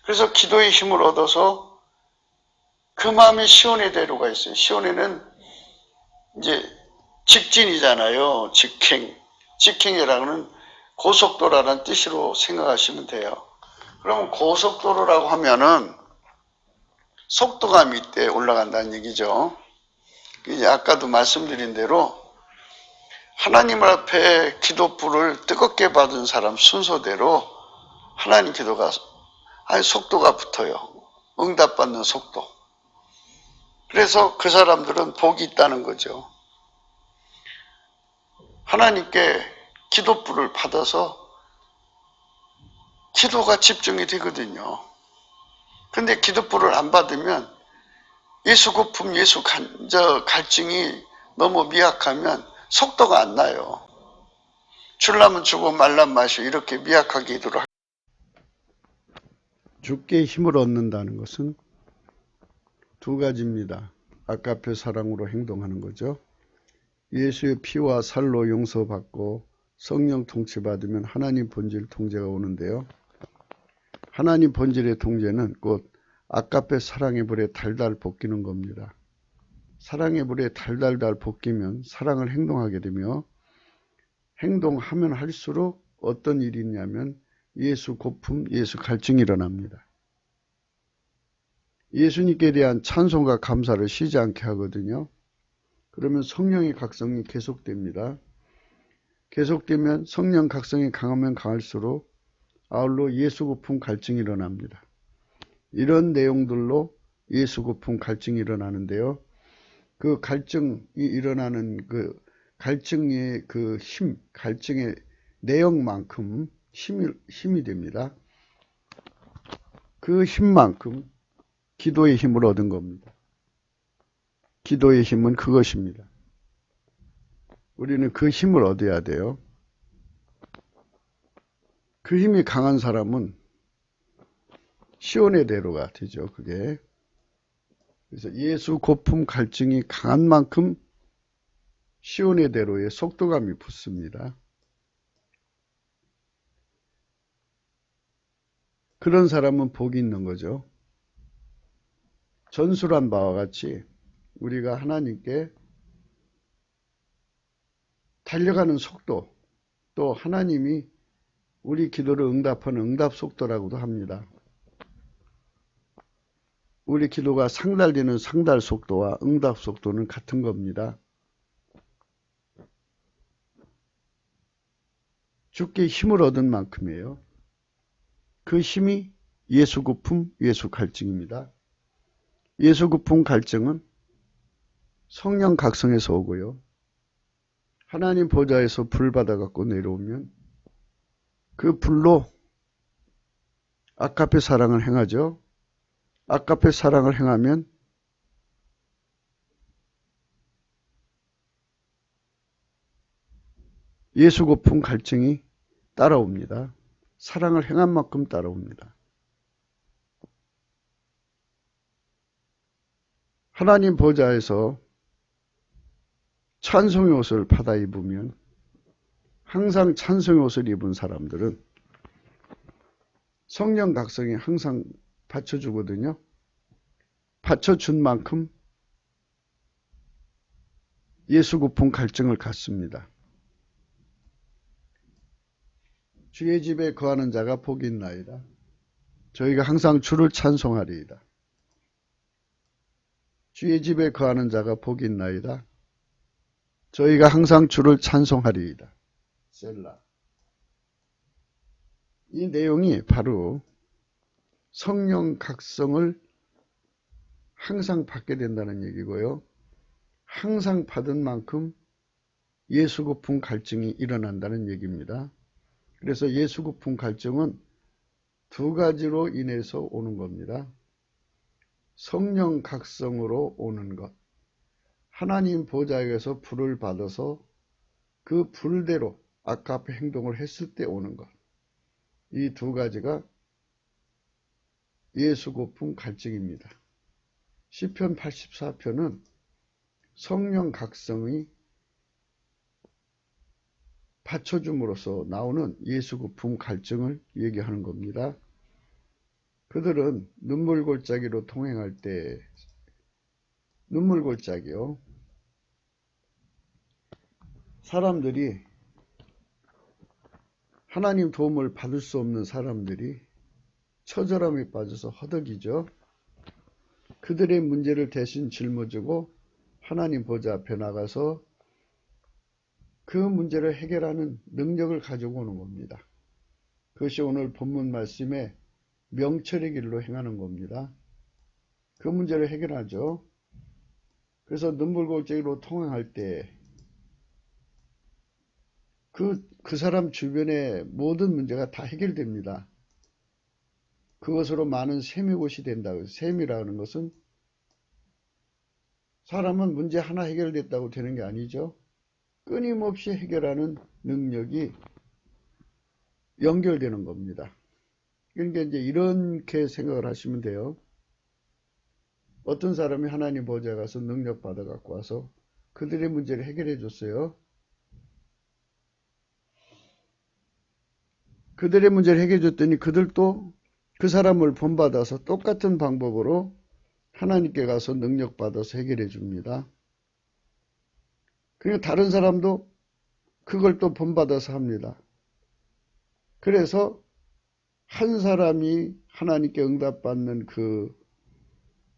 그래서 기도의 힘을 얻어서 그 마음에 시온의 대로가 있어요. 시온에는 이제 직진이잖아요. 직행이라는 고속도로라는 뜻으로 생각하시면 돼요. 그러면 고속도로라고 하면은 속도감이 있대 올라간다는 얘기죠. 아까도 말씀드린 대로 하나님 앞에 기도불을 뜨겁게 받은 사람 순서대로 하나님 기도가 속도가 붙어요. 응답받는 속도. 그래서 그 사람들은 복이 있다는 거죠. 하나님께 기도불을 받아서 기도가 집중이 되거든요. 근데 기도불을 안 받으면 예수 고품, 예수 갈증이 너무 미약하면 속도가 안 나요. 줄라면 주고 말라면 마시고 이렇게 미약하게 기도를 주께 힘을 얻는다는 것은 두 가지입니다. 아까페 사랑으로 행동하는 거죠. 예수의 피와 살로 용서받고 성령 통치받으면 하나님 본질 통제가 오는데요. 하나님 본질의 통제는 곧 아까페 사랑의 불에 달달 볶이는 겁니다. 사랑의 불에 달달달 볶이면 사랑을 행동하게 되며 행동하면 할수록 어떤 일이 있냐면 예수 고품, 예수 갈증이 일어납니다. 예수님께 대한 찬송과 감사를 쉬지 않게 하거든요. 그러면 성령의 각성이 계속됩니다. 계속되면 성령 각성이 강하면 강할수록 아울러 예수 고품 갈증이 일어납니다. 이런 내용들로 예수 고품 갈증이 일어나는데요. 그 갈증이 일어나는 그 갈증의 그 힘, 갈증의 내용만큼 힘이 됩니다. 그 힘만큼 기도의 힘을 얻은 겁니다. 기도의 힘은 그것입니다. 우리는 그 힘을 얻어야 돼요. 그 힘이 강한 사람은 시온의 대로가 되죠. 그게. 그래서 예수 고품 갈증이 강한 만큼 시온의 대로에 속도감이 붙습니다. 그런 사람은 복이 있는 거죠. 전술한 바와 같이 우리가 하나님께 달려가는 속도, 또 하나님이 우리 기도를 응답하는 응답 속도라고도 합니다. 우리 기도가 상달되는 상달 속도와 응답 속도는 같은 겁니다. 주께 힘을 얻은 만큼이에요. 그 힘이 예수 고품, 예수 갈증입니다. 예수 고품 갈증은 성령 각성에서 오고요. 하나님 보좌에서 불 받아갖고 내려오면 그 불로 아까페 사랑을 행하죠. 아까페 사랑을 행하면 예수 고품 갈증이 따라옵니다. 사랑을 행한 만큼 따라옵니다. 하나님 보좌에서 찬송의 옷을 받아 입으면 항상 찬송의 옷을 입은 사람들은 성령 각성이 항상 받쳐주거든요. 받쳐준 만큼 예수 고품 갈증을 갖습니다. 주의 집에 거하는 자가 복이 있나이다. 저희가 항상 주를 찬송하리이다. 주의 집에 거하는 자가 복이 있나이다. 저희가 항상 주를 찬송하리이다. 셀라. 이 내용이 바로 성령 각성을 항상 받게 된다는 얘기고요. 항상 받은 만큼 예수 고품 갈증이 일어난다는 얘기입니다. 그래서 예수 고품 갈증은 두 가지로 인해서 오는 겁니다. 성령 각성으로 오는 것. 하나님 보좌에서 불을 받아서 그 불대로 아까페 행동을 했을 때 오는 것. 이 두 가지가 예수 고품 갈증입니다. 시편 84편은 성령 각성이 받쳐줌으로써 나오는 예수 고품 갈증을 얘기하는 겁니다. 그들은 눈물골짜기로 통행할 때 눈물골짜기요. 사람들이 하나님 도움을 받을 수 없는 사람들이 처절함에 빠져서 허덕이죠. 그들의 문제를 대신 짊어지고 하나님 보좌 앞에 나가서 그 문제를 해결하는 능력을 가지고 오는 겁니다. 그것이 오늘 본문 말씀의 명철의 길로 행하는 겁니다. 그 문제를 해결하죠. 그래서 눈물골짜기로 통행할 때 그 사람 주변의 모든 문제가 다 해결됩니다. 그것으로 많은 샘의 곳이 된다고. 샘이라는 것은 사람은 문제 하나 해결됐다고 되는 게 아니죠. 끊임없이 해결하는 능력이 연결되는 겁니다. 그러니까 이제 이렇게 생각을 하시면 돼요. 어떤 사람이 하나님 보좌에 가서 능력 받아 갖고 와서 그들의 문제를 해결해 줬어요. 그들의 문제를 해결해 줬더니 그들도 그 사람을 본받아서 똑같은 방법으로 하나님께 가서 능력 받아서 해결해 줍니다. 그리고 다른 사람도 그걸 또 본받아서 합니다. 그래서 한 사람이 하나님께 응답받는 그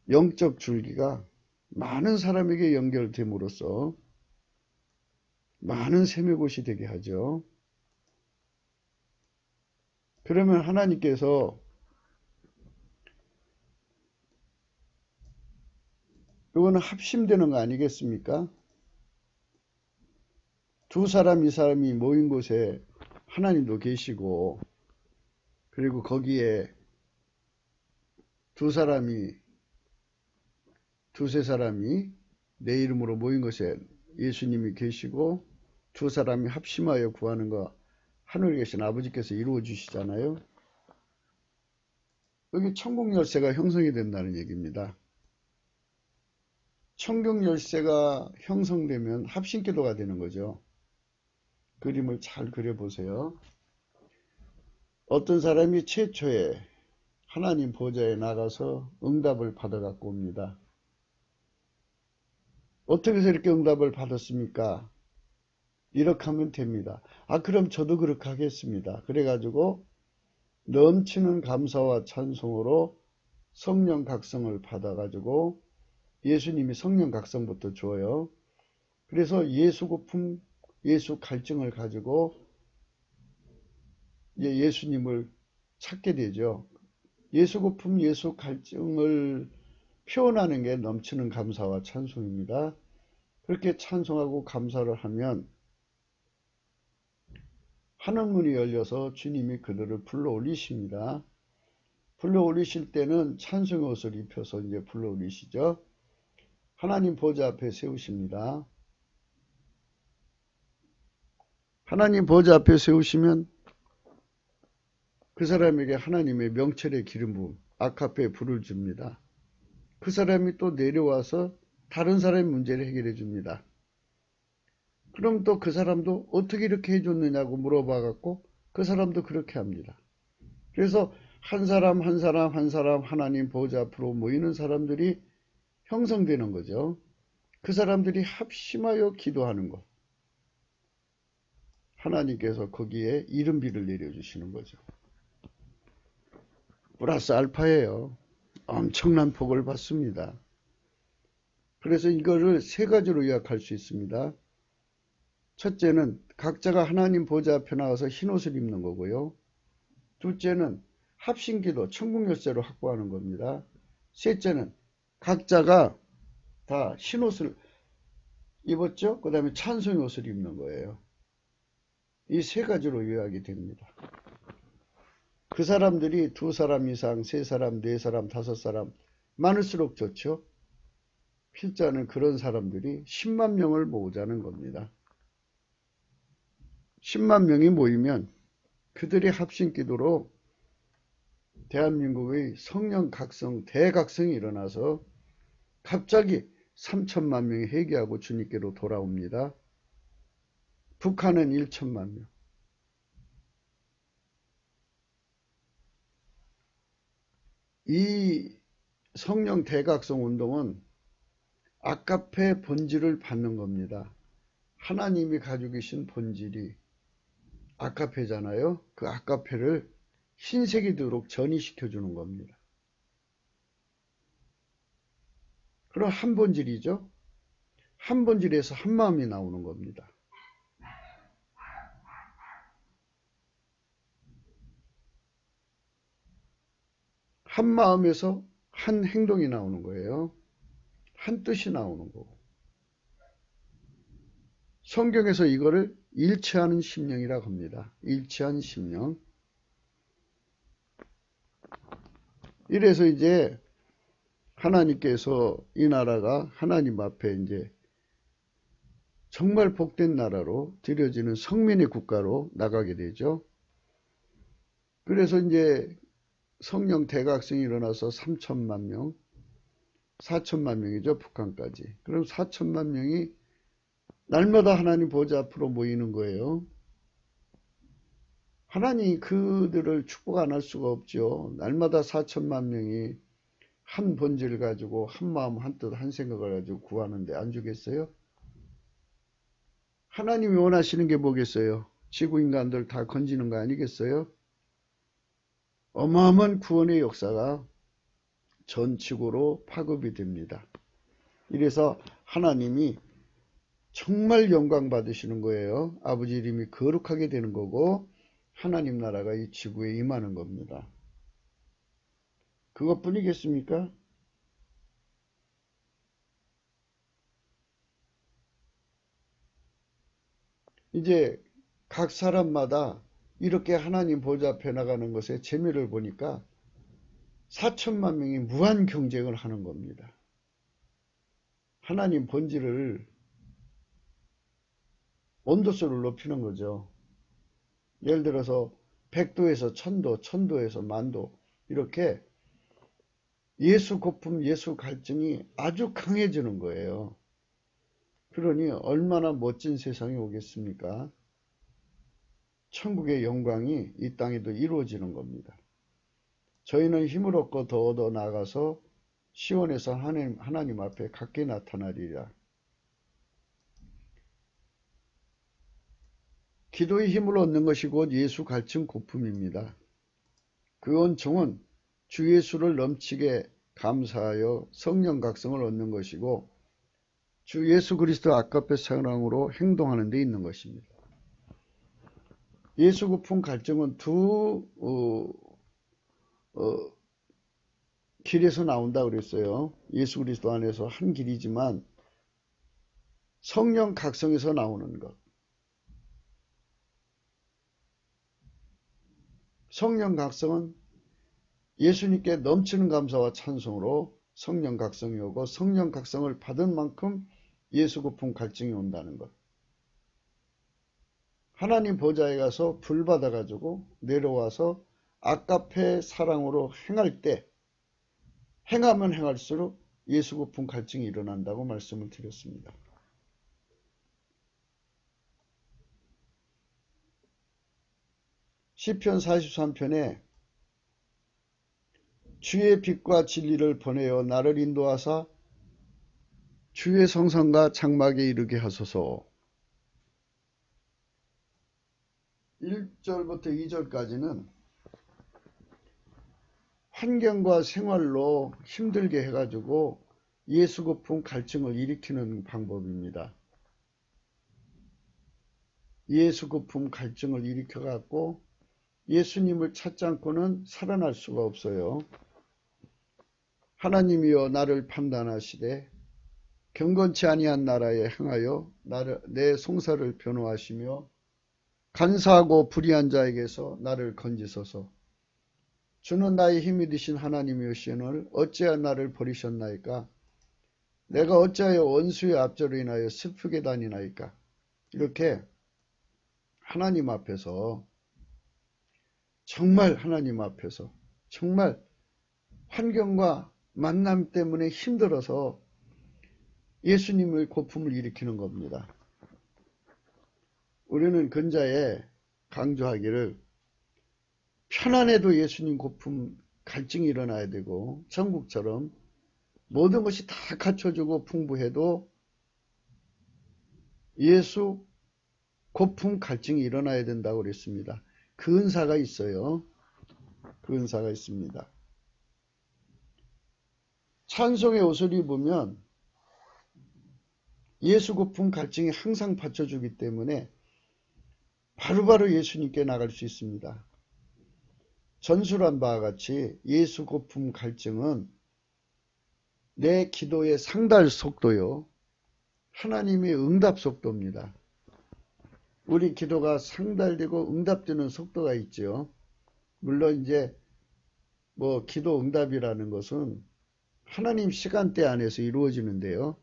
영적 줄기가 많은 사람에게 연결됨으로써 많은 샘의 곳이 되게 하죠. 그러면 하나님께서 이거는 합심되는 거 아니겠습니까? 두 사람, 이 사람이 모인 곳에 하나님도 계시고, 그리고 거기에 두세 사람이 내 이름으로 모인 곳에 예수님이 계시고, 두 사람이 합심하여 구하는 거 하늘에 계신 아버지께서 이루어 주시잖아요. 여기 천국 열쇠가 형성이 된다는 얘기입니다. 천국 열쇠가 형성되면 합심기도가 되는 거죠. 그림을 잘 그려보세요. 어떤 사람이 최초에 하나님 보좌에 나가서 응답을 받아 갖고 옵니다. 어떻게 해서 이렇게 응답을 받았습니까? 이렇게 하면 됩니다. 그럼 저도 그렇게 하겠습니다. 그래가지고 넘치는 감사와 찬송으로 성령 각성을 받아가지고 예수님이 성령 각성부터 줘요. 그래서 예수 고품, 예수 갈증을 가지고 예수님을 찾게 되죠. 예수 고품, 예수 갈증을 표현하는 게 넘치는 감사와 찬송입니다. 그렇게 찬송하고 감사를 하면 하늘문이 열려서 주님이 그들을 불러 올리십니다. 불러 올리실 때는 찬송의 옷을 입혀서 이제 불러 올리시죠. 하나님 보좌 앞에 세우십니다. 하나님 보좌 앞에 세우시면 그 사람에게 하나님의 명철의 기름 부음, 아카페에 불을 줍니다. 그 사람이 또 내려와서 다른 사람의 문제를 해결해 줍니다. 그럼 또 그 사람도 어떻게 이렇게 해줬느냐고 물어봐 갖고 그 사람도 그렇게 합니다. 그래서 한 사람 하나님 보좌 앞으로 모이는 사람들이 형성되는 거죠. 그 사람들이 합심하여 기도하는 것. 하나님께서 거기에 이른비를 내려주시는 거죠. 플러스 알파예요. 엄청난 복을 받습니다. 그래서 이거를 세 가지로 요약할 수 있습니다. 첫째는 각자가 하나님 보좌 앞에 나와서 흰옷을 입는 거고요. 둘째는 합심기도, 천국 열쇠로 확보하는 겁니다. 셋째는 각자가 다 흰옷을 입었죠. 그 다음에 찬송의 옷을 입는 거예요. 이 세 가지로 요약이 됩니다. 그 사람들이 두 사람 이상, 세 사람, 네 사람, 다섯 사람 많을수록 좋죠. 필자는 그런 사람들이 10만 명을 모으자는 겁니다. 10만 명이 모이면 그들의 합심기도로 대한민국의 성령 각성, 대각성이 일어나서 갑자기 3천만 명이 회개하고 주님께로 돌아옵니다. 북한은 1천만 명. 이 성령 대각성 운동은 아카페 본질을 받는 겁니다. 하나님이 가지고 계신 본질이 아카페잖아요. 그 아카페를 흰색이 되도록 전이시켜 주는 겁니다. 그럼 한 본질이죠. 한 본질에서 한 마음이 나오는 겁니다. 한 마음에서 한 행동이 나오는 거예요. 한 뜻이 나오는 거고. 성경에서 이거를 일치하는 심령이라고 합니다. 일치한 심령. 이래서 이제 하나님께서 이 나라가 하나님 앞에 이제 정말 복된 나라로 드려지는 성민의 국가로 나가게 되죠. 그래서 이제 성령 대각성이 일어나서 3천만 명, 4천만 명이죠. 북한까지. 그럼 4천만 명이 날마다 하나님 보좌 앞으로 모이는 거예요. 하나님이 그들을 축복 안 할 수가 없죠. 날마다 4천만 명이 한 본질을 가지고 한 마음 한 뜻 한 생각을 가지고 구하는데 안 주겠어요? 하나님이 원하시는 게 뭐겠어요? 지구 인간들 다 건지는 거 아니겠어요? 어마어마한 구원의 역사가 전 지구로 파급이 됩니다. 이래서 하나님이 정말 영광 받으시는 거예요. 아버지 이름이 거룩하게 되는 거고 하나님 나라가 이 지구에 임하는 겁니다. 그것뿐이겠습니까? 이제 각 사람마다 이렇게 하나님 보좌 앞에 나가는 것의 재미를 보니까 4천만 명이 무한 경쟁을 하는 겁니다. 하나님 본질을 온도수를 높이는 거죠. 예를 들어서 100도에서 1000도, 1000도에서 만도 이렇게 예수 고품, 예수 갈증이 아주 강해지는 거예요. 그러니 얼마나 멋진 세상이 오겠습니까? 천국의 영광이 이 땅에도 이루어지는 겁니다. 저희는 힘을 얻고 더 나아가서 시온에서 하나님 앞에 각기 나타나리라. 기도의 힘을 얻는 것이 곧 예수 갈증 고품입니다. 그恩총은 주 예수를 넘치게 감사하여 성령 각성을 얻는 것이고 주 예수 그리스도 아까페 사랑으로 행동하는 데 있는 것입니다. 예수 고품 갈증은 두 길에서 나온다 그랬어요. 예수 그리스도 안에서 한 길이지만 성령 각성에서 나오는 것. 성령 각성은 예수님께 넘치는 감사와 찬송으로 성령 각성이 오고 성령 각성을 받은 만큼 예수 고품 갈증이 온다는 것. 하나님 보좌에 가서 불 받아가지고 내려와서 아까페 사랑으로 행할 때 행하면 행할수록 예수 고품 갈증이 일어난다고 말씀을 드렸습니다. 시편 43편에 주의 빛과 진리를 보내어 나를 인도하사 주의 성산과 장막에 이르게 하소서. 1절부터 2절까지는 환경과 생활로 힘들게 해가지고 예수 고품 갈증을 일으키는 방법입니다. 예수 고품 갈증을 일으켜갖고 예수님을 찾지 않고는 살아날 수가 없어요. 하나님이여 나를 판단하시되 경건치 아니한 나라에 행하여 내 송사를 변호하시며 간사하고 불의한 자에게서 나를 건지소서. 주는 나의 힘이 되신 하나님이시오늘 어찌하여 나를 버리셨나이까? 내가 어찌하여 원수의 압제로 인하여 슬프게 다니나이까? 이렇게 하나님 앞에서 정말 하나님 앞에서 정말 환경과 만남 때문에 힘들어서 예수님의 고품을 일으키는 겁니다. 우리는 근자에 강조하기를 편안해도 예수님 고품 갈증이 일어나야 되고 천국처럼 모든 것이 다 갖춰주고 풍부해도 예수 고품 갈증이 일어나야 된다고 그랬습니다. 그 은사가 있어요. 그 은사가 있습니다. 찬송의 옷을 입으면 예수 고품 갈증이 항상 받쳐주기 때문에 바로바로 예수님께 나갈 수 있습니다. 전술한 바와 같이 예수 고품 갈증은 내 기도의 상달 속도요, 하나님의 응답 속도입니다. 우리 기도가 상달되고 응답되는 속도가 있죠. 물론 이제 기도 응답이라는 것은 하나님 시간대 안에서 이루어지는데요.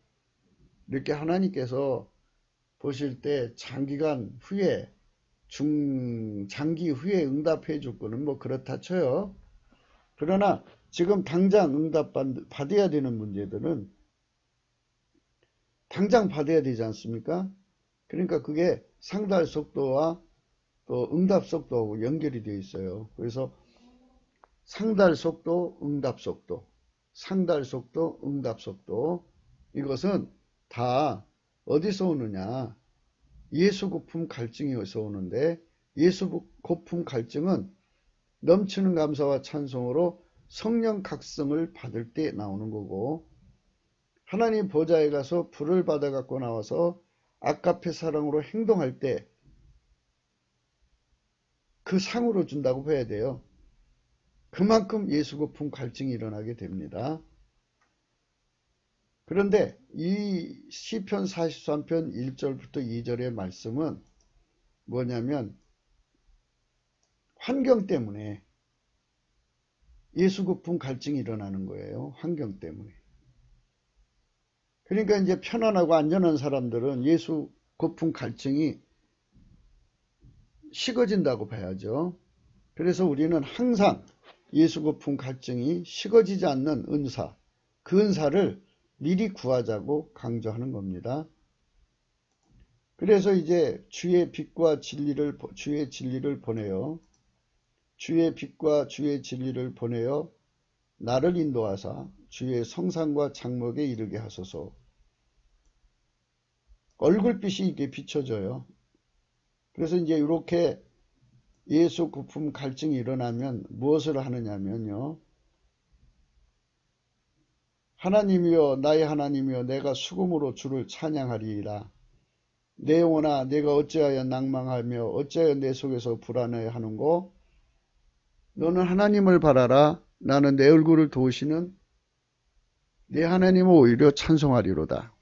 이렇게 하나님께서 보실 때 장기간 후에 장기 후에 응답해 줄 거는 그렇다 쳐요. 그러나 지금 당장 응답 받아야 되는 문제들은 당장 받아야 되지 않습니까? 그러니까 그게 상달 속도와 또 응답 속도하고 연결이 되어 있어요. 그래서 상달 속도, 응답 속도, 상달 속도, 응답 속도, 이것은 다 어디서 오느냐? 예수 고품 갈증에서 오는데, 예수 고품 갈증은 넘치는 감사와 찬송으로 성령 각성을 받을 때 나오는 거고, 하나님 보좌에 가서 불을 받아 갖고 나와서 아까페 사랑으로 행동할 때 그 상으로 준다고 봐야 돼요. 그만큼 예수 고품 갈증이 일어나게 됩니다. 그런데 이 시편 43편 1절부터 2절의 말씀은 뭐냐면 환경 때문에 예수 고품 갈증이 일어나는 거예요. 환경 때문에. 그러니까 이제 편안하고 안전한 사람들은 예수 고품 갈증이 식어진다고 봐야죠. 그래서 우리는 항상 예수 고품 갈증이 식어지지 않는 은사, 그 은사를 미리 구하자고 강조하는 겁니다. 그래서 이제 주의 빛과 주의 진리를 보내요. 주의 빛과 주의 진리를 보내어 나를 인도하사 주의 성산과 장막에 이르게 하소서. 얼굴빛이 이게 비춰져요. 그래서 이제 이렇게 예수 고품 갈증이 일어나면 무엇을 하느냐면요. 하나님이여 나의 하나님이여 내가 수금으로 주를 찬양하리이다. 내 영혼아 내가 어찌하여 낭망하며 어찌하여 내 속에서 불안해하는고. 너는 하나님을 바라라. 나는 내 얼굴을 도우시는 내 하나님을 오히려 찬송하리로다.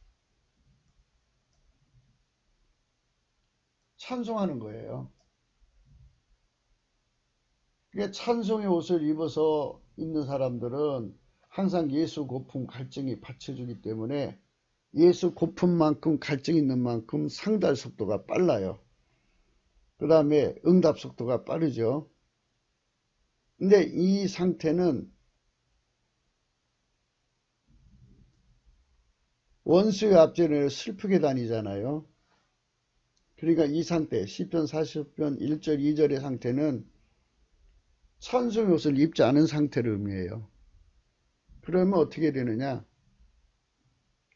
찬송하는 거예요. 찬송의 옷을 입어서 있는 사람들은 항상 예수 고품 갈증이 받쳐주기 때문에 예수 고품만큼 갈증이 있는 만큼 상달 속도가 빨라요. 그 다음에 응답 속도가 빠르죠. 근데 이 상태는 원수의 앞전에 슬프게 다니잖아요. 그러니까 이 상태, 시편 40편 1절 2절의 상태는 찬송의 옷을 입지 않은 상태를 의미해요. 그러면 어떻게 되느냐?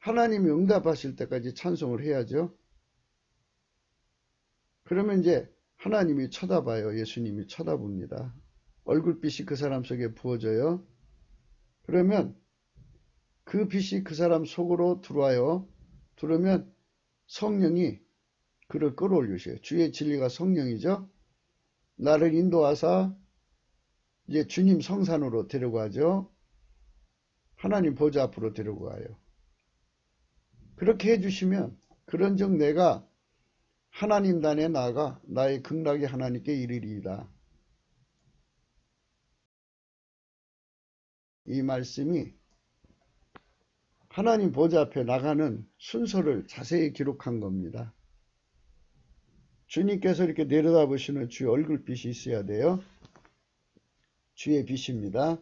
하나님이 응답하실 때까지 찬송을 해야죠. 그러면 이제 하나님이 쳐다봐요. 예수님이 쳐다봅니다. 얼굴빛이 그 사람 속에 부어져요. 그러면 그 빛이 그 사람 속으로 들어와요. 들어오면 성령이 그를 끌어올리셔요. 주의 진리가 성령이죠. 나를 인도하사 이제 주님 성산으로 데려가죠. 하나님 보좌 앞으로 데려가요. 그렇게 해주시면 그런즉 내가 하나님 단에 나아가 나의 극락의 하나님께 이르리이다. 이 말씀이 하나님 보좌 앞에 나가는 순서를 자세히 기록한 겁니다. 주님께서 이렇게 내려다보시는 주의 얼굴빛이 있어야 돼요. 주의 빛입니다.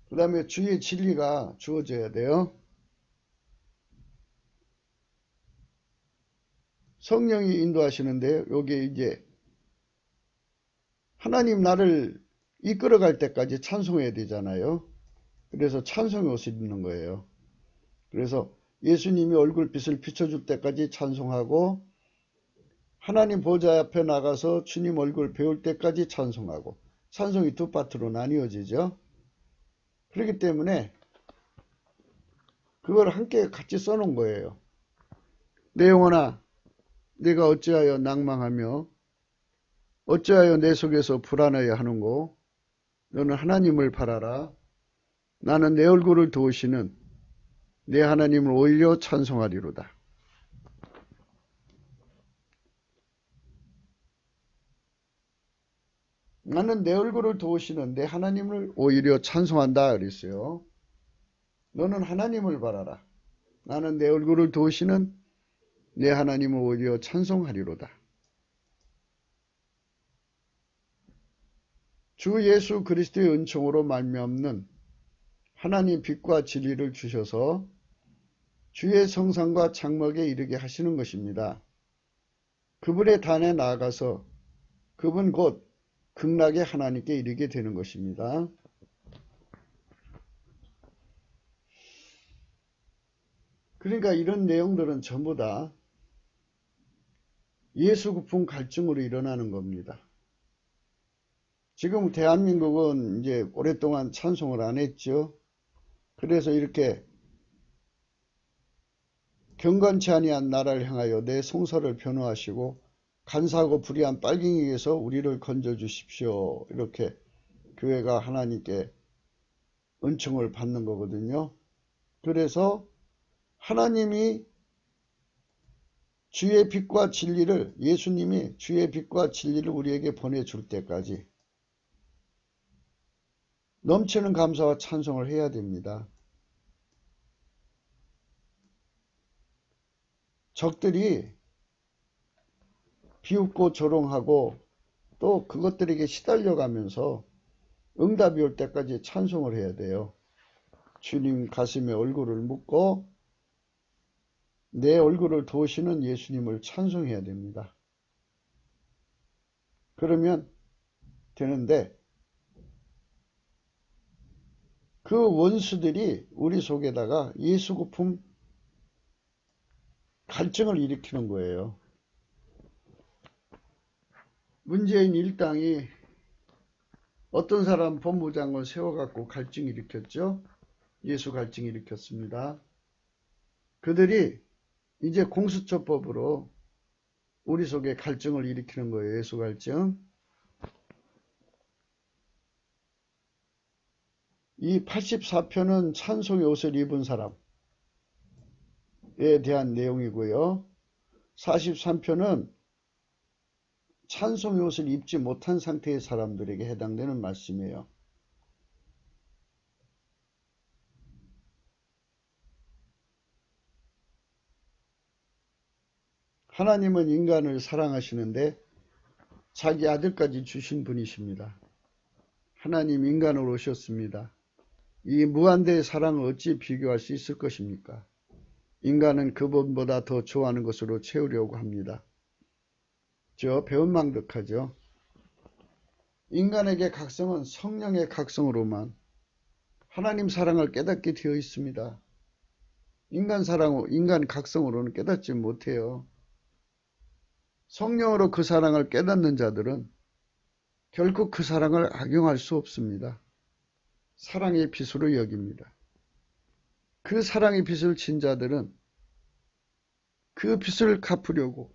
그 다음에 주의 진리가 주어져야 돼요. 성령이 인도하시는데 여기에 이제 하나님 나를 이끌어갈 때까지 찬송해야 되잖아요. 그래서 찬송의 옷을 입는 거예요. 그래서 예수님이 얼굴빛을 비춰줄 때까지 찬송하고 하나님 보좌 앞에 나가서 주님 얼굴 배울 때까지 찬송하고 찬송이 두 파트로 나뉘어지죠. 그렇기 때문에 그걸 함께 같이 써놓은 거예요. 내 영혼아, 내가 어찌하여 낭망하며 어찌하여 내 속에서 불안하여 하는고. 너는 하나님을 바라라. 나는 내 얼굴을 도우시는 내 하나님을 오히려 찬송하리로다. 나는 내 얼굴을 도우시는 내 하나님을 오히려 찬송한다 그랬어요. 너는 하나님을 바라라. 나는 내 얼굴을 도우시는 내 하나님을 오히려 찬송하리로다. 주 예수 그리스도의 은총으로 말미암는 하나님 빛과 진리를 주셔서 주의 성상과 장막에 이르게 하시는 것입니다. 그분의 단에 나아가서 그분 곧 극락의 하나님께 이르게 되는 것입니다. 그러니까 이런 내용들은 전부 다 예수 구품 갈증으로 일어나는 겁니다. 지금 대한민국은 이제 오랫동안 찬송을 안 했죠. 그래서 이렇게 경건치 아니한 나라를 향하여 내 송사를 변호하시고 간사하고 불의한 빨갱이에서 우리를 건져주십시오. 이렇게 교회가 하나님께 은총을 받는 거거든요. 그래서 하나님이 주의 빛과 진리를, 예수님이 주의 빛과 진리를 우리에게 보내줄 때까지 넘치는 감사와 찬송을 해야 됩니다. 적들이 비웃고 조롱하고 또 그것들에게 시달려가면서 응답이 올 때까지 찬송을 해야 돼요. 주님 가슴에 얼굴을 묻고 내 얼굴을 도우시는 예수님을 찬송해야 됩니다. 그러면 되는데 그 원수들이 우리 속에다가 예수 구품 갈증을 일으키는 거예요. 문재인 일당이 어떤 사람 법무장을 세워갖고 갈증 일으켰죠. 예수 갈증 일으켰습니다. 그들이 이제 공수처법으로 우리 속에 갈증을 일으키는 거예요. 예수 갈증. 이 84편은 찬송의 옷을 입은 사람에 대한 내용이고요. 43편은 찬송의 옷을 입지 못한 상태의 사람들에게 해당되는 말씀이에요. 하나님은 인간을 사랑하시는데 자기 아들까지 주신 분이십니다. 하나님 인간으로 오셨습니다. 이 무한대의 사랑을 어찌 비교할 수 있을 것입니까? 인간은 그분보다 더 좋아하는 것으로 채우려고 합니다. 저 배은망덕하죠. 인간에게 각성은 성령의 각성으로만 하나님 사랑을 깨닫게 되어 있습니다. 인간 각성으로는 깨닫지 못해요. 성령으로 그 사랑을 깨닫는 자들은 결코 그 사랑을 악용할 수 없습니다. 사랑의 빛으로 여깁니다. 그 사랑의 빛을 진 자들은 그 빛을 갚으려고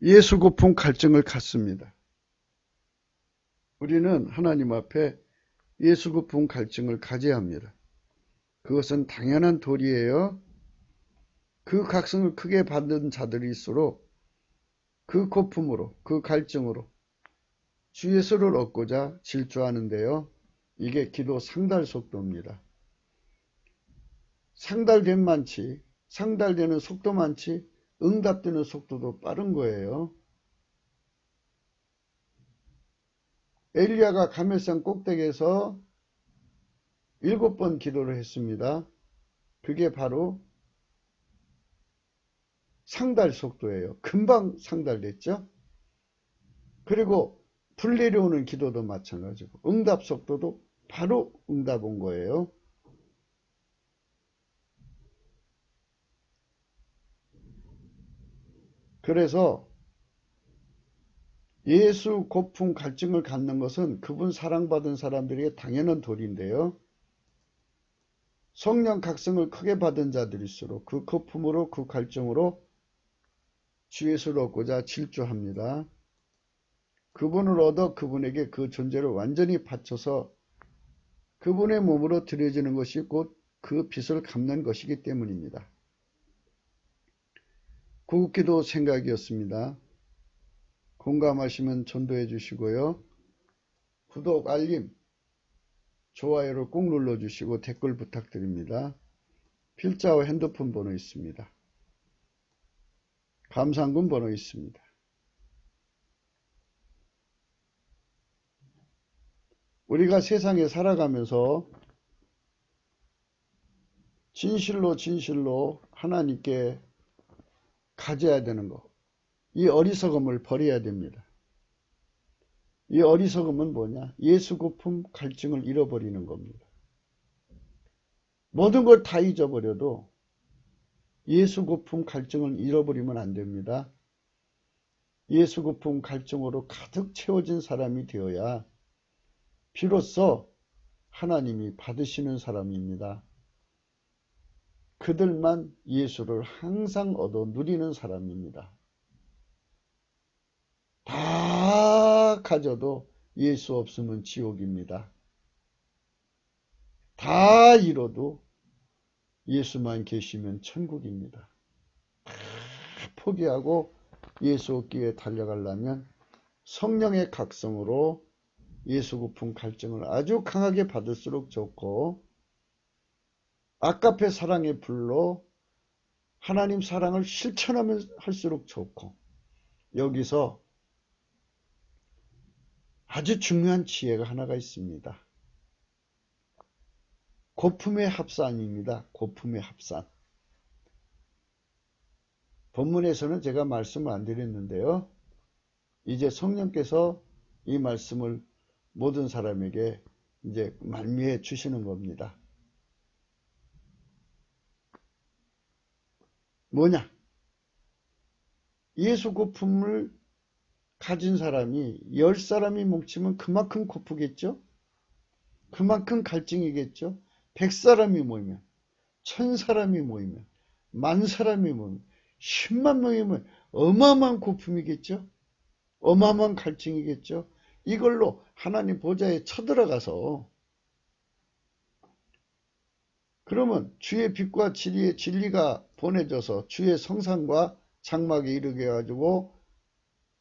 예수 고품 갈증을 갖습니다. 우리는 하나님 앞에 예수 고품 갈증을 가져야 합니다. 그것은 당연한 도리예요. 그 각성을 크게 받는 자들일수록 그 고품으로, 그 갈증으로 주 예수를 얻고자 질주하는데요. 이게 기도 상달 속도입니다. 상달되는 속도만치 응답되는 속도도 빠른 거예요. 엘리야가 가멜산 꼭대기에서 7번 기도를 했습니다. 그게 바로 상달 속도예요. 금방 상달됐죠. 그리고 불 내려오는 기도도 마찬가지고 응답 속도도 바로 응답 온 거예요. 그래서 예수 고품 갈증을 갖는 것은 그분 사랑받은 사람들에게 당연한 도리인데요. 성령 각성을 크게 받은 자들일수록 그 거품으로 그 갈증으로 주 예수를 얻고자 질주합니다. 그분을 얻어 그분에게 그 존재를 완전히 바쳐서 그분의 몸으로 드려지는 것이 곧 그 빚을 갚는 것이기 때문입니다. 구국기도 생각이었습니다. 공감하시면 전도해 주시고요. 구독, 알림, 좋아요를 꼭 눌러주시고 댓글 부탁드립니다. 필자와 핸드폰 번호 있습니다. 감상금 번호 있습니다. 우리가 세상에 살아가면서 진실로 하나님께 가져야 되는 것, 이 어리석음을 버려야 됩니다. 이 어리석음은 뭐냐? 예수 거품 갈증을 잃어버리는 겁니다. 모든 걸 다 잊어버려도 예수 거품 갈증을 잃어버리면 안 됩니다. 예수 거품 갈증으로 가득 채워진 사람이 되어야 비로소 하나님이 받으시는 사람입니다. 그들만 예수를 항상 얻어 누리는 사람입니다. 다 가져도 예수 없으면 지옥입니다. 다 잃어도 예수만 계시면 천국입니다. 다 포기하고 예수 얻기 위해 달려가려면 성령의 각성으로 예수 거품 갈증을 아주 강하게 받을수록 좋고, 아까페 사랑의 불로 하나님 사랑을 실천하면 할수록 좋고, 여기서 아주 중요한 지혜가 하나가 있습니다. 고품의 합산입니다. 고품의 합산. 본문에서는 제가 말씀을 안 드렸는데요. 이제 성령께서 이 말씀을 모든 사람에게 이제 말미해 주시는 겁니다. 뭐냐? 예수 거품을 가진 사람이 10사람이 뭉치면 그만큼 고프겠죠? 그만큼 갈증이겠죠? 100사람이 모이면, 1000사람이 모이면, 10,000사람이 모이면, 10만 명이 모이면 어마어마한 고품이겠죠? 어마어마한 갈증이겠죠? 이걸로 하나님 보좌에 쳐들어가서, 그러면 주의 빛과 진리가 보내져서 주의 성산과 장막에 이르게 해가지고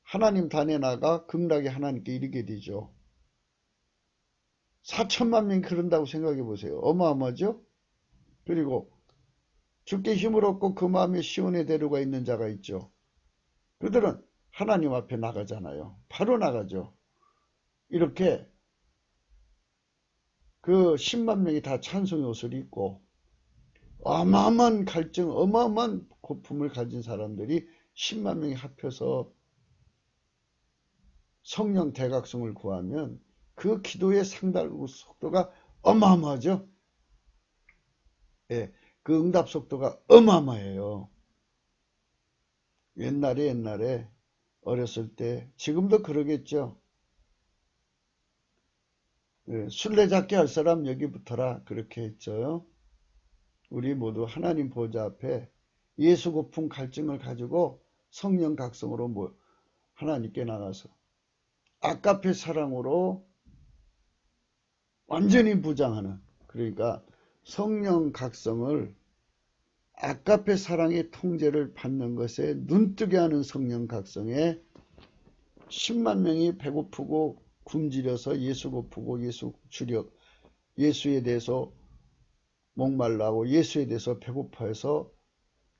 하나님 단에 나가 극락에 하나님께 이르게 되죠. 4천만 명이 그런다고 생각해 보세요. 어마어마하죠? 그리고 주께 힘을 얻고 그 마음에 시온의 대로가 있는 자가 있죠. 그들은 하나님 앞에 나가잖아요. 바로 나가죠. 이렇게 그 10만 명이 다 찬송의 옷을 입고 어마어마한 갈증, 어마어마한 고품을 가진 사람들이 10만 명이 합해서 성령 대각성을 구하면 그 기도의 상달 속도가 어마어마하죠. 예, 그 응답 속도가 어마어마해요. 옛날에 어렸을 때, 지금도 그러겠죠. 예, 술래잡기 할 사람 여기 붙어라 그렇게 했죠. 우리 모두 하나님 보좌 앞에 예수 고품 갈증을 가지고 성령 각성으로 하나님께 나가서 아까페 사랑으로 완전히 무장하는, 그러니까 성령 각성을 아까페 사랑의 통제를 받는 것에 눈뜨게 하는 성령 각성에 10만 명이 배고프고 굶주려서 예수 고프고 예수 주력, 예수에 대해서 목말라고 예수에 대해서 배고파해서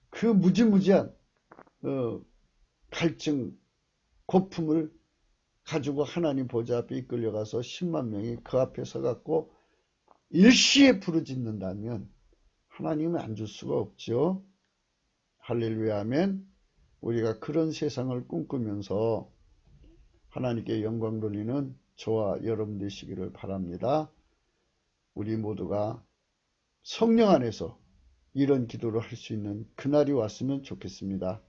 그 무지무지한 갈증, 고품을 가지고 하나님 보좌 앞에 이끌려가서 10만 명이 그 앞에 서갖고 일시에 부르짖는다면 하나님은 안 줄 수가 없죠. 할렐루야 아멘. 우리가 그런 세상을 꿈꾸면서 하나님께 영광 돌리는 저와 여러분 되시기를 바랍니다. 우리 모두가 성령 안에서 이런 기도를 할 수 있는 그날이 왔으면 좋겠습니다.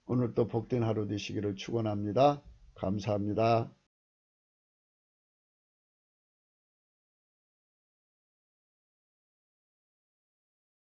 오늘도 복된 하루 되시기를 축원합니다. 감사합니다.